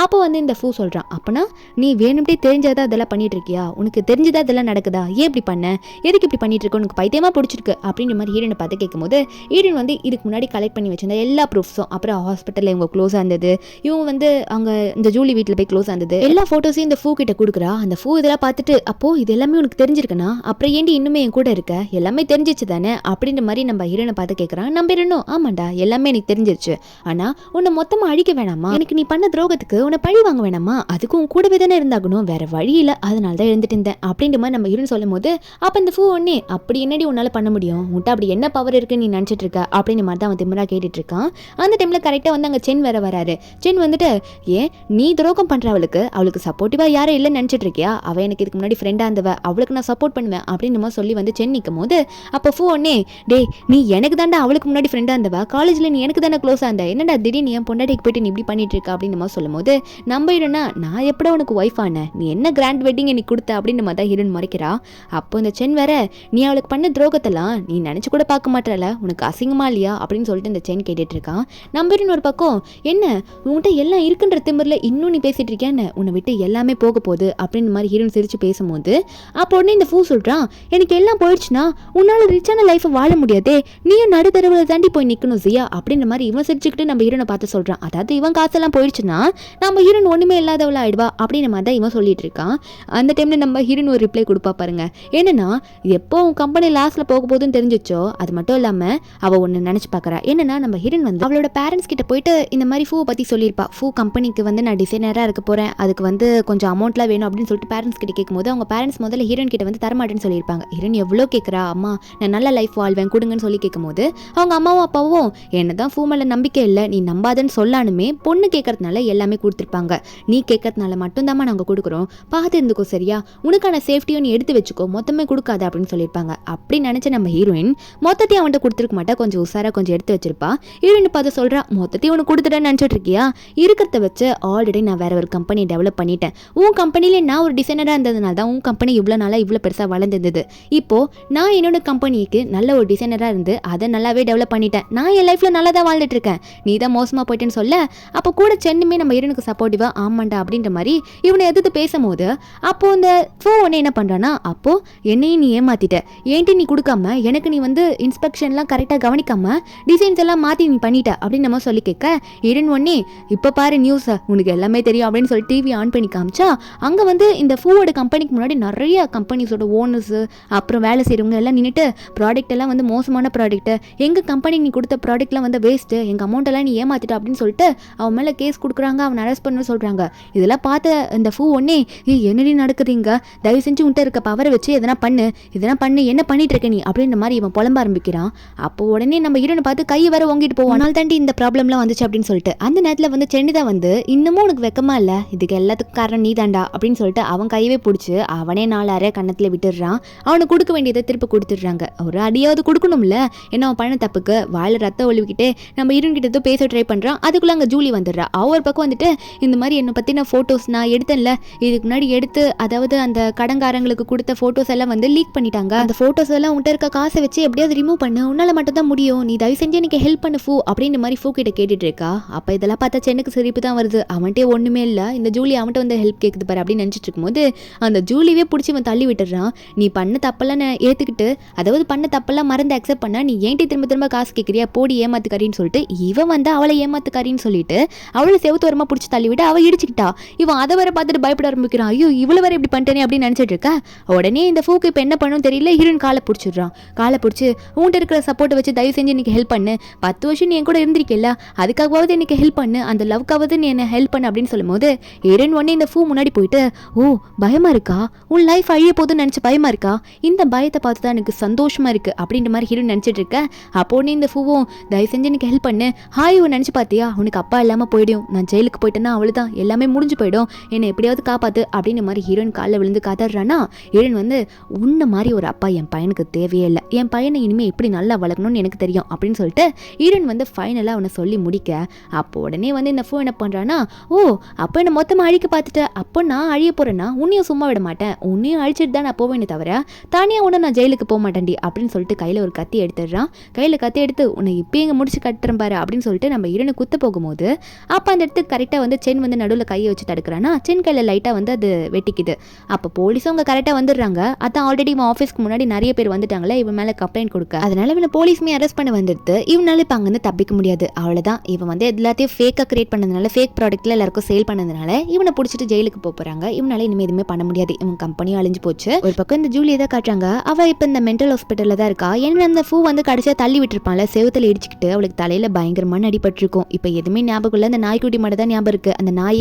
அப்போ வந்து இந்த ஃபூ சொல்கிறான், அப்போனா நீ வேணும்ட்டே தெரிஞ்சாதான் அதெல்லாம் பண்ணிட்டு இருக்கியா, உனக்கு தெரிஞ்சுதான் இதெல்லாம் நடக்குதா, ஏன் இப்படி பண்ண, எதுக்கு இப்படி பண்ணிட்டு இருக்க, உனக்கு பைத்தியமாக பிடிச்சிருக்கு அப்படின்ற மாதிரி ஹீரோனை பார்த்து கேட்கும்போது ஹீரோன் வந்து இதுக்கு முன்னாடி கலெக்ட் பண்ணி வச்சிருந்த எல்லா ப்ரூஃப்ஸும், அப்புறம் ஹாஸ்பிட்டலில் இவங்க க்ளோஸாக இருந்தது, இவங்க வந்து அங்கே இந்த ஜூலி வீட்டில் போய் க்ளோஸாக இருந்தது, எல்லா ஃபோட்டோஸையும் இந்த ஃபூ கிட்ட கொடுக்குறா. அந்த ஃபூ இதெல்லாம் பார்த்துட்டு அப்போது இது எல்லாமே உனக்கு தெரிஞ்சிருக்குன்னா அப்புறம் ஏண்டி இன்னுமே என் கூட இருக்க, எல்லாமே தெரிஞ்சிச்சு தானே அப்படின்ற மாதிரி நம்ம ஹீரோனை பார்த்து கேட்குறான். நம்ம ஹீரோனும் ஆமாண்டா எல்லாமே எனக்கு தெரிஞ்சிருச்சு, ஆனால் உன்னை மொத்தமாக அழிக்க வேணாமா, எனக்கு நீ பண்ண துரோகத்துக்கு உன்னை பழி வாங்க வேணாமா, அதுக்கும் கூடவே தானே இருந்தாகணும், வேற வழி இல்லை, அதனால தான் எழுந்துட்டு இருந்தேன் அப்படின்ற மாதிரி நம்ம ஹீரோன் சொல்லும் போது அப்போ இந்த ஃபூ ஒன்னே அப்படி என்னடி உன்னால் பண்ண முடியும், உன்ட்ட அப்படி என்ன பவர் இருக்குன்னு நீ நினச்சிட்டு இருக்க அப்படின்ற மாதிரி தான் அவன் திமிரா கேட்டுட்டு இருக்கான். அந்த டைமில் கரெக்டாக வந்து அங்கே சென் வேற வராரு. சென் வந்துட்டு ஏன் நீ துரோகம் பண்ணுற அவளுக்கு சப்போர்ட்டிவாக யாரும் இல்லைன்னு நினச்சிட்டு இருக்கியா, அவள் எனக்கு இதுக்கு முன்னாடி ஃப்ரெண்டாக இருந்தவ, அவளுக்கு நான் சப்போர்ட் பண்ணுவேன் அப்படின்னு சொல்லி வந்து சென் நிற்கும் போது அப்போ ஃபூ ஒன்னே டே நீ எனக்கு தாண்டா அவளுக்கு முன்னாடி ஃப்ரெண்டாக இருந்தவ, காலேஜில் நீ எனக்கு தானே க்ளோஸாக இருந்த, என்னடா திடீர்னு என் பொண்டாட்டிக்கு போயிட்டு நீ இப்படி பண்ணிட்டு பண்ணிட்டு இருக்கா அப்படின்னு நம்ம சொல்லும் போது நம்ம ஹீரோனா நான் எப்படி உனக்கு ஒய்ஃப் ஆனேன், நீ என்ன கிராண்ட் வெட்டிங் எனக்கு கொடுத்த அப்படின்னு நம்ம தான் ஹீரோன் மறைக்கிறா. அப்போ இந்த சென் வேற நீ அவளுக்கு பண்ண துரோகத்தெல்லாம் நீ நினைச்சு கூட பார்க்க மாட்டல, உனக்கு அசிங்கமா இல்லையா அப்படின்னு சொல்லிட்டு இந்த சென் கேட்டுட்டு இருக்கான். நம்ம ஹீரோன் ஒரு பக்கம் என்ன உன்கிட்ட எல்லாம் இருக்குன்ற திமிரில் இன்னும் நீ பேசிட்டு இருக்கியான்னு, உன்னை விட்டு எல்லாமே போக போகுது அப்படின்னு மாதிரி ஹீரோன் சிரிச்சு பேசும்போது அப்போ உடனே இந்த ஃபூ சொல்றான் எனக்கு எல்லாம் போயிடுச்சுன்னா உன்னால ரிச்சான லைஃப் வாழ முடியாதே, நீயும் நடுத்தரவுல தாண்டி போய் நிக்கணும் ஜியா அப்படின்ற மாதிரி இவன் சிரிச்சுக்கிட்டு நம்ம ஹீரோனை பார்த்து சொல்றான். அதாவது இவன் காசெல்லாம் போயிடுச்சுன்னா நம்ம ஹீரோன் ஒண்ணுமே இல்லாதவள ஆயிடுவா அப்படின்னு மாதிரி தான் இவன் சொல்லிட்டு இருக்கான். அந்த டைம்ல நம்ம ஹீரோன் ஒரு ரிப்ளை கொடுப்பா பாருங்க. என்னன்னா எப்போ உன் கம்பெனி லாஸ்ட்ல போக போகுதுன்னு தெரிஞ்சிச்சோ அது மட்டும் இல்லாம அவ ஒன்னு நினைச்சு பாக்குறா. என்னன்னா நம்ம ஹீரோன் வந்து அவளோட பேரண்ட்ஸ் கிட்ட போயிட்டு இந்த மாதிரி ஃபூ பத்தி சொல்லியிருப்பா. ஃபூ கம்பெனிக்கு வந்து நான் டிசைனரா இருக்க போறேன், அதுக்கு வந்து கொஞ்சம் அமௌண்ட்லாம் வேணும் அப்படின்னு சொல்லிட்டு பேரண்ட்ஸ் கிட்ட கேட்கும்போது அவங்க பேரண்ட்ஸ் முதல்ல ஹீரோன் கிட்ட வந்து தரமாட்டேன்னு சொல்லியிருப்பாங்க. ஹீரோன் எவ்வளோ கேட்குறா, அம்மா நான் நல்ல லைஃப் வாழ்வேன் கொடுங்கன்னு சொல்லி கேட்கும்போது அவங்க அம்மாவும் அப்பாவும் என்னதான் ஃபூ மேல நம்பிக்கை இல்லை நீ நம்பாதன்னு சொல்லானுமே பொண்ணு கேட்கறதுனால எல்லாமே கொடுத்துருப்பாங்க, நீ கேட்கறதுனால மட்டும்தாம்மா நாங்கள் கொடுக்குறோம், பார்த்து இருந்துக்கோ சரியா, உனக்கான சேஃப்டியும் நீ எடுத்து வச்சுக்கோ, மொத்தமே கொடுக்காத அப்படின்னு சொல்லியிருப்பாங்க. அப்படி நினைச்ச நம்ம ஹீரோயின் மொத்தத்தையும் அவன்கிட்ட கொடுத்துருக்க மாட்டா, கொஞ்சம் உசாரா கொஞ்சம் எடுத்து வச்சிருப்பா. ஹீரோயின் பார்த்து சொல்றா மொத்தத்தையும் உனக்கு கொடுத்துட்டேன்னு நினச்சிட்டு இருக்கியா, இருக்கிறத வச்சு ஆல்ரெடி நான் வேற ஒரு கம்பெனி டெவலப் பண்ணிட்டேன், உன் கம்பெனிலே நான் ஒரு டிசைனராக இருந்ததுனால தான் உன் கம்பெனி இவ்வளோ நாளாக இவ்வளோ பெருசாக வளர்ந்துருந்தது. இப்போ நான் என்னோட கம்பெனிக்கு நல்ல ஒரு டிசைனராக இருந்து அதை நல்லாவே டெவலப் பண்ணிட்டேன், நான் என் லைஃப்ல நல்லா தான் வாழ்ந்துட்டு இருக்கேன், நீ தான் மோசமாக போயிட்டேன்னு சொல்ல அப்போ கூட சென்னுமே நம்ம ஹீரோனுக்கு சப்போர்ட்டிவா ஆமாண்டா அப்படின்ற மாதிரி இவனை எதிர்த்து பேசும்போது அப்போ இந்த ஃபோ ஒன்று என்ன பண்றானா அப்போ என்னையும் நீ ஏமாத்திட்ட, ஏன்ட்டு நீ கொடுக்காம எனக்கு நீ வந்து இன்ஸ்பெக்ஷன்லாம் கரெக்டாக கவனிக்காம டிசைன்ஸ் எல்லாம் மாற்றி நீ பண்ணிட்ட அப்படின்னு நம்ம சொல்லி கேட்க ஹீரோன் ஒன்னே இப்போ பாரு நியூஸ் உனக்கு எல்லாமே தெரியும் அப்படின்னு சொல்லி டிவி ஆன் பண்ணி காமிச்சா அங்கே வந்து இந்த ஃபூவோட கம்பெனிக்கு முன்னாடி நிறைய கம்பெனிஸோட ஓனர்ஸ் அப்புறம் வேலை செய்கிறவங்க எல்லாம் நின்றுட்டு ப்ராடக்ட் எல்லாம் வந்து மோசமான ப்ராடக்ட், எங்கள் கம்பெனிக்கு நீ கொடுத்த ப்ராடக்ட்லாம் வந்து வேஸ்ட்டு, எங்கள் அமௌண்ட் எல்லாம் நீ ஏமாத்திட்ட அப்படின்னு சொல்லிட்டு அவன் மேலே கேஸ் கொடுக்குறாங்க, அவன் அரெஸ்ட் பண்ண சொல்கிறாங்க. இதெல்லாம் பார்த்து இந்த ஃபூ ஒன்னே என்னடி நடக்குதுங்க, தயவு செஞ்சு உன்ட்ட இருக்க பவரை வச்சு எதனா பண்ணு என்ன பண்ணிட்டு இருக்க நீ அப்படின்ற மாதிரி இவன் புலம்ப ஆரம்பிக்கிறான். அப்போ உடனே நம்ம ஹீரோனை பார்த்து கை வர ஓங்கிட்டு போவோம், அதனால தாண்டி இந்த ப்ராப்ளம்லாம் வந்துச்சு அப்படின்னு சொல்லிட்டு அந்த நேரத்தில் வந்து சென்னிதா வந்து இன்னமும் உனக்கு வெக்கமா இல்லை, இதுக்கு எல்லாத்துக்கும் காரணம் நீ தாண்டா அப்படின்னு சொல்லிட்டு அவன் கையவே பிடிச்சி அவனே 4 அரை கன்னத்தில் விட்டுடுறான். அவனுக்கு கொடுக்க வேண்டியதை திருப்பி கொடுத்துடுறாங்க. ஒரு அடியாவது கொடுக்கணும்ல, ஏன்னா அவன் பண்ண தப்புக்கு வாயில ரத்த ஒழிவிக்கிட்டே நம்ம ஹீரோன் கிட்ட பேச ட்ரை பண்ணுறான். அதுக்குள்ள அங்கே ஜூலி வந்துடுறா. அவர் பக்கம் வந்துட்டு இந்த மாதிரி என்னை பற்றின ஃபோட்டோஸ் நான் எடுத்தேன்ல, இதுக்கு முன்னாடி எடுத்து அதாவது அந்த கடங்காரங்களுக்கு கொடுத்த ஃபோட்டோஸ் எல்லாம் வந்து லீக் பண்ணிட்டாங்க, அந்த ஃபோட்டோஸ் எல்லாம் உன்ட்ட இருக்க காசை வச்சு எப்படியாவது ரிமூவ் பண்ணு, உன்னால மட்டும் தான் முடியும், நீ தயவு செஞ்சு எனக்கு ஹெல்ப் பண்ணு ஃபூ அப்படின்ற மாதிரி ஃபூ கிட்ட கேட்டுட்டு இருக்கா. அப்போ இதெல்லாம் பார்த்தா சென்னுக்கு சிரிப்பு தான் வருது. அவன்கிட்ட ஒன்றுமே இல்லை, இந்த ஜூலி அவன்கிட்ட வந்து ஹெல்ப் கேட்குது பாரு அப்படின்னு நினச்சிட்டு இருக்கும்போது அந்த ஜூலியே பிடிச்சி இவன் தள்ளி விட்டுறான். நீ பண்ண தப்பெல்லாம் ஏற்றுக்கிட்டு அதாவது பண்ண தப்பெல்லாம் மறந்து அக்செப்ட் பண்ணா நீ ஏன்ட்டி திரும்ப திரும்ப காசு கேட்குறியா, போடி ஏமாத்துக்காரின்னு சொல்லிட்டு இவன் வந்து அவளை ஏமாத்துக்காரின்னு சொல்லிட்டு அவளை செவுத்தோரமாக பிடிச்சி தள்ளி விட்டு அவள் இடிச்சுக்கிட்டா. இவன் அதை வர பார்த்துட்டு பயப்பட ஆரம்பிக்கிறான். ஐயோ இவ்வளோ வர இப்படி பண்ணிட்டேனே அப்படின்னு நினச்சிட்டு இருக்கா. உடனே இந்த ஃபூக்கு இப்போ என்ன பண்ணும் தெரியல, ஹீரோயின் காலை பிடிச்சிடுறான். காலை பிடிச்சி உன்கிட்ட இருக்கிற சப்போர்ட்டை வச்சு தயவு செஞ்சு எனக்கு ஹெல்ப் பண்ணு, 10 வருஷம் நீ என் கூட இருந்திருக்கல, அதுக்காகவாவது எனக்கு ஹெல்ப் பண்ணு, அந்த லவ்க்காவது நீ என்ன ஹெல்ப் பண்ணு அப்படின்னு சொல்லும்போது ஹீரோயின் உடனே இந்த ஃபூ முன்னாடி போயிட்டு ஓ பயமா இருக்கா, உன் லைஃப் அழிய போதுன்னு நினச்சி பயமா இருக்கா, இந்த பயத்தை பார்த்து தான் எனக்கு சந்தோஷமா இருக்கு அப்படின்ற மாதிரி ஹீரோயின் நினச்சிட்டு இருக்க. அப்போ உடனே இந்த ஃபூவும் தயவு செஞ்சு எனக்கு ஹெல்ப் பண்ணு, ஹாய் நினச்சி பார்த்தியா உனக்கு அப்பா இல்லாமல் போயிடும், நான் ஜெயிலுக்கு போயிட்டேன்னா அவளுதான் எல்லாமே முடிஞ்சு போயிடும், என்னை எப்படியாவது காப்பாத்து அப்படின்ற மாதிரி ஹீரோயின் காலில் விழுந்து காத்துறானா. ஹீரோயின் வந்து உன்ன மாதிரி ஒரு அப்பா என் பையனுக்கு தேவையே இல்லை, என் பையனை இனிமேல் எப்படி நல்லா வளர்க்கணும்னு எனக்கு தெரியும் அப்படின்னு சொல்லிட்டு ஹீரோயின் வந்து ஃபைனலாக அவனை சொல்லி முடிக்க அப்போ உடனே வந்து இந்த ஃபூ என்ன பண்ணுறான்னா ஓ அப்போ என்னை மொத்தமாக அழிக்க பார்த்துட்ட, அப்போ நான் அழிய போகிறேன்னா உன்னையும் சும்மா விட மாட்டேன், உன்னையும் அழிச்சிட்டு தான் நான் போவேனே தவிர தனியாக ஒன்று நான் ஜெயிலுக்கு போக மாட்டேன்டி அப்படின்னு சொல்லிட்டு கையில் ஒரு கத்தி எடுத்துடுறான். கையில் கத்தி எடுத்து உன்னை இப்போ எங்கே முடிச்சு கட்டுறேன் பாரு அப்படின்னு சொல்லிட்டு நம்ம ஹீரோனை குத்த போகும்போது அப்போ அந்த இடத்துக்கு கரெக்டாக வந்து சென் வந்து நடுவில் கையை வச்சு தடுக்கிறான்னா சென் கையில் லைட்டாக வந்து அது வெட்டிக்குது. அப்போ போலீஸும் அவங்க கரெக்டாக வந்துடுறாங்க. அதான் ஆல்ரெடி இவன் ஆஃபீஸ்க்கு முன்னாடி நிறைய பேர் வந்துட்டாங்களே இவன் மேலே கம்ப்ளைண்ட் கொடுக்க, அதனால இவனை போலீஸுமே அரெஸ்ட் பண்ண வந்துடுது. இவனால இப்போ அங்கேருந்து தப்பிக்க முடியாது. அவ்வளோதான், இவன் வந்து எல்லாத்தையும் ஃபேக்காக கிரியேட் பண்ணதுனால ஃபேக் ப்ராடக்ட்ல எல்லாருக்கும் சேல் பண்ணதுனால இவனை பிடிச்சிட்டு ஜெயிலுக்கு போகிறாங்க. இவனால இனிமேல் எதுவுமே பண்ண முடியாது, இவன் கம்பெனியும் அழிஞ்சு போச்சு. ஒரு பக்கம் இந்த ஜூலியை தான் காட்டுறாங்க. அவள் இப்போ இந்த மென்டல் ஹாஸ்பிட்டலில் தான் இருக்கா. ஏன்னா அந்த ஃபூ வந்து கடைசியாக தள்ளி விட்டுருப்பான்ல, செவுத்தில் இடிச்சுக்கிட்டு அவளுக்கு தலையில் பயங்கரமான அடிபட்டிருக்கும். இப்போ எதுவுமே ஞாபகம் இல்லை, அந்த நாய்க்குட்டி மட்டும் தான் ஞாபகம் இருக்குது. அந்த நாய்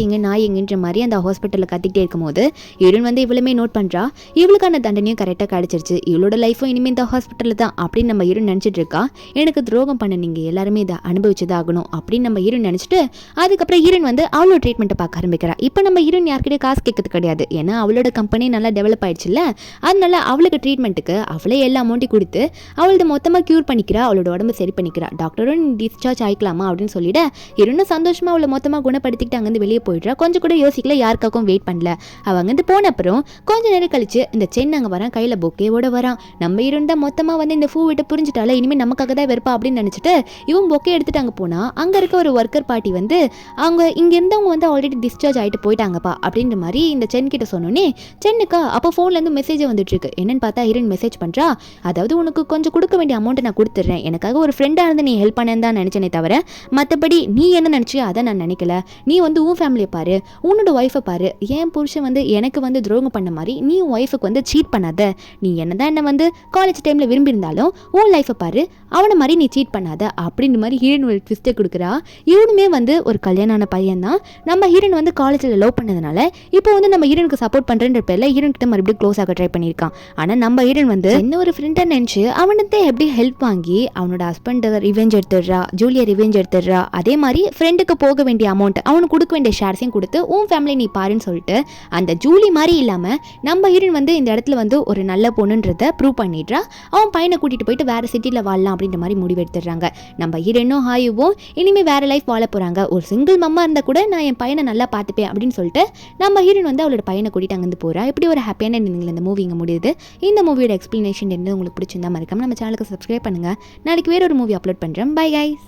எங்கன்ற மாதிரி அந்த ஹாஸ்பிட்டலில் கத்திக்கிட்டே இருக்கும்போது ஹீரோயின் வந்து இவளுமே நோட் பண்ணுறா. இவளுக்கான தண்டனையும் கரெக்டாக கிடச்சிருச்சு, இவளோட லைஃபும் இனிமேல் இந்த ஹாஸ்பிட்டலில் தான் அப்படின்னு நம்ம ஹீரோயின் நினச்சிட்டு இருக்கா. எனக்கு துரோகம் பண்ண நீங்கள் எல்லாருமே இதை அனுபவிச்சுதான் ஆகணும் அப்படின்னு நம்ம ஹீரோயின் நினச்சிட்டு அதுக்கப்புறம் ஹீரோயின் வந்து அவளோட ட்ரீட்மெண்ட்டை பார்க்க ஆரம்பிக்கிறா. இப்போ நம்ம ஹீரோயின் யார்கிட்டே காசு கேட்கறது கிடையாது, ஏன்னா அவளோட கம்பெனி நல்லா டெவலப் ஆயிடுச்சுல்ல, அதனால அவளுக்கு ட்ரீட்மெண்ட்டுக்கு அவளே எல்லா அமௌண்ட்டையும் கொடுத்து அவளோட மொத்தமாக க்யூர் பண்ணிக்கிறா, அவளோட உடம்பு சரி பண்ணிக்கிறா. டாக்டரும் டிஸ்சார்ஜ் ஆகிக்கலாமா அப்படின்னு சொல்லிட்டு ஹீரோயினும் சந்தோஷமா சந்தோஷமாக அவளை மொத்தமாக குணப்படுத்திக்கிட்டு அங்கேருந்து வெளியே போயிடுறா. கொஞ்சம் கூட யோசிக்கல, யாருக்காகவும் வெயிட் பண்ணல. அவள் அங்கேருந்து போன அப்புறம் கொஞ்ச நேரம் கழிச்சு இந்த சென் அங்கே வரான், கையில் பொக்கேவோட வரான். நம்ம இருந்தா மொத்தமாக வந்து இந்த பூ விட்டு புரிஞ்சுட்டால, இனிமேல் நமக்காக தான் வெறுப்பா அப்படின்னு நினச்சிட்டு இவன் பொக்கே எடுத்துட்டு அங்கே போனால் அங்கே இருக்க ஒரு ஒர்க்கர் பார்ட்டி வந்து அவங்க இங்கே இருந்தவங்க வந்து ஆல்ரெடி டிஸ்சார்ஜ் ஆகிட்டு போயிட்டாங்கப்பா அப்படின்ற மாதிரி இந்த சென் கிட்ட சொன்னோன்னே, சென்னுக்கா அப்போ ஃபோன்லேருந்து மெசேஜ் வந்துட்டு இருக்கு. என்னன்னு பார்த்தா ஹீரோயின் மெசேஜ் பண்ணுறா, அதாவது உனக்கு கொஞ்சம் கொடுக்க வேண்டிய அமௌண்ட்டை நான் கொடுத்துட்றேன், எனக்காக ஒரு ஃப்ரெண்டாக இருந்து நீ ஹெல்ப் பண்ணேன்னு தான் நினச்சேனே தவிர மற்றபடி நீ என்ன நினச்சியோ அதை நான் நினைக்கல. நீ வந்து உன் ஃபேமிலியை பாரு, உன்னோட ஒய்ஃபை பாரு, என் புருஷன் வந்து எனக்கு வந்து துரோகம் பண்ண மாதிரி நீ உன் ஒய்ஃபுக்கு வந்து சீட் பண்ணாத. நீ என்னதான் என்ன வந்து காலேஜ் டைமில் விரும்பியிருந்தாலும் உன் லைஃப்பை பாரு, அவனை மாதிரி நீ சீட் பண்ணாத அப்படின்ற மாதிரி ஹீரோயின் ஒரு ட்விஸ்ட்டை கொடுக்குறா. இவனுமே வந்து ஒரு கல்யாணமான பையன் தான். நம்ம ஹீரோயின் வந்து காலேஜில் லவ் பண்ணதுனால இப்போ வந்து நம்ம ஹீரோனுக்கு சப்போர்ட் பண்ணுறன்ற பேரில் ஹீரோன் கிட்ட மறுபடியும் க்ளோஸ் ஆக ட்ரை பண்ணியிருக்கான். ஆனால் நம்ம ஹீரோயின் வந்து என்ன ஒரு ஃப்ரெண்டாக நினச்சி அவனுக்கு எப்படி ஹெல்ப் வாங்கி அவனோட ஹஸ்பண்ட் ரிவெஞ்ச் எடுத்துடுறா, ஜூலியா ரிவெஞ்ச் எடுத்துடுறா. அதே மாதிரி ஃப்ரெண்டுக்கு போக வேண்டிய அமௌண்ட், அவனுக்கு கொடுக்க வேண்டிய ஷேர்ஸையும் கொடுத்து உன் ஃபேமிலி நீ பாருன்னு சொல்லிட்டு அந்த ஜூலி மாதிரி இல்லாமல் நம்ம ஹீரோயின் வந்து இந்த இடத்துல வந்து ஒரு நல்ல பொண்ணுன்றதை ப்ரூவ் பண்ணிடுறா. அவன் பையனை கூட்டிகிட்டு போயிட்டு வேறு சிட்டியில் வாழலாம் அப்படின்ற மாதிரி முடிவெடுத்துடுறாங்க. நம்ம ஹீரோயினும் ஹாயுவும் இனிமேல் வேறு லைஃப் வாழ போகிறாங்க. ஒரு சிங்கிள் மம்மா இருந்தால் கூட நான் என் பையனை நல்லா பார்த்துப்பேன் அப்படின்னு சொல்லிட்டு நம்ம ஹீரோயின் வந்து அவளோட பையனை கூட்டிகிட்டு அங்கேருந்து போகிறா. இப்படி ஒரு ஹாப்பியான நீங்கள் இந்த மூவி இங்கே முடியுது. இந்த மூவியோட எக்ஸ்ப்ளனேஷன் என்ன உங்களுக்கு பிடிச்சிருந்தா மறக்காம நம்ம சேனலுக்கு சப்ஸ்கிரைப் பண்ணுங்கள். நாளைக்கு வேற ஒரு மூவி அப்லோட் பண்ணுறேன். Bye guys.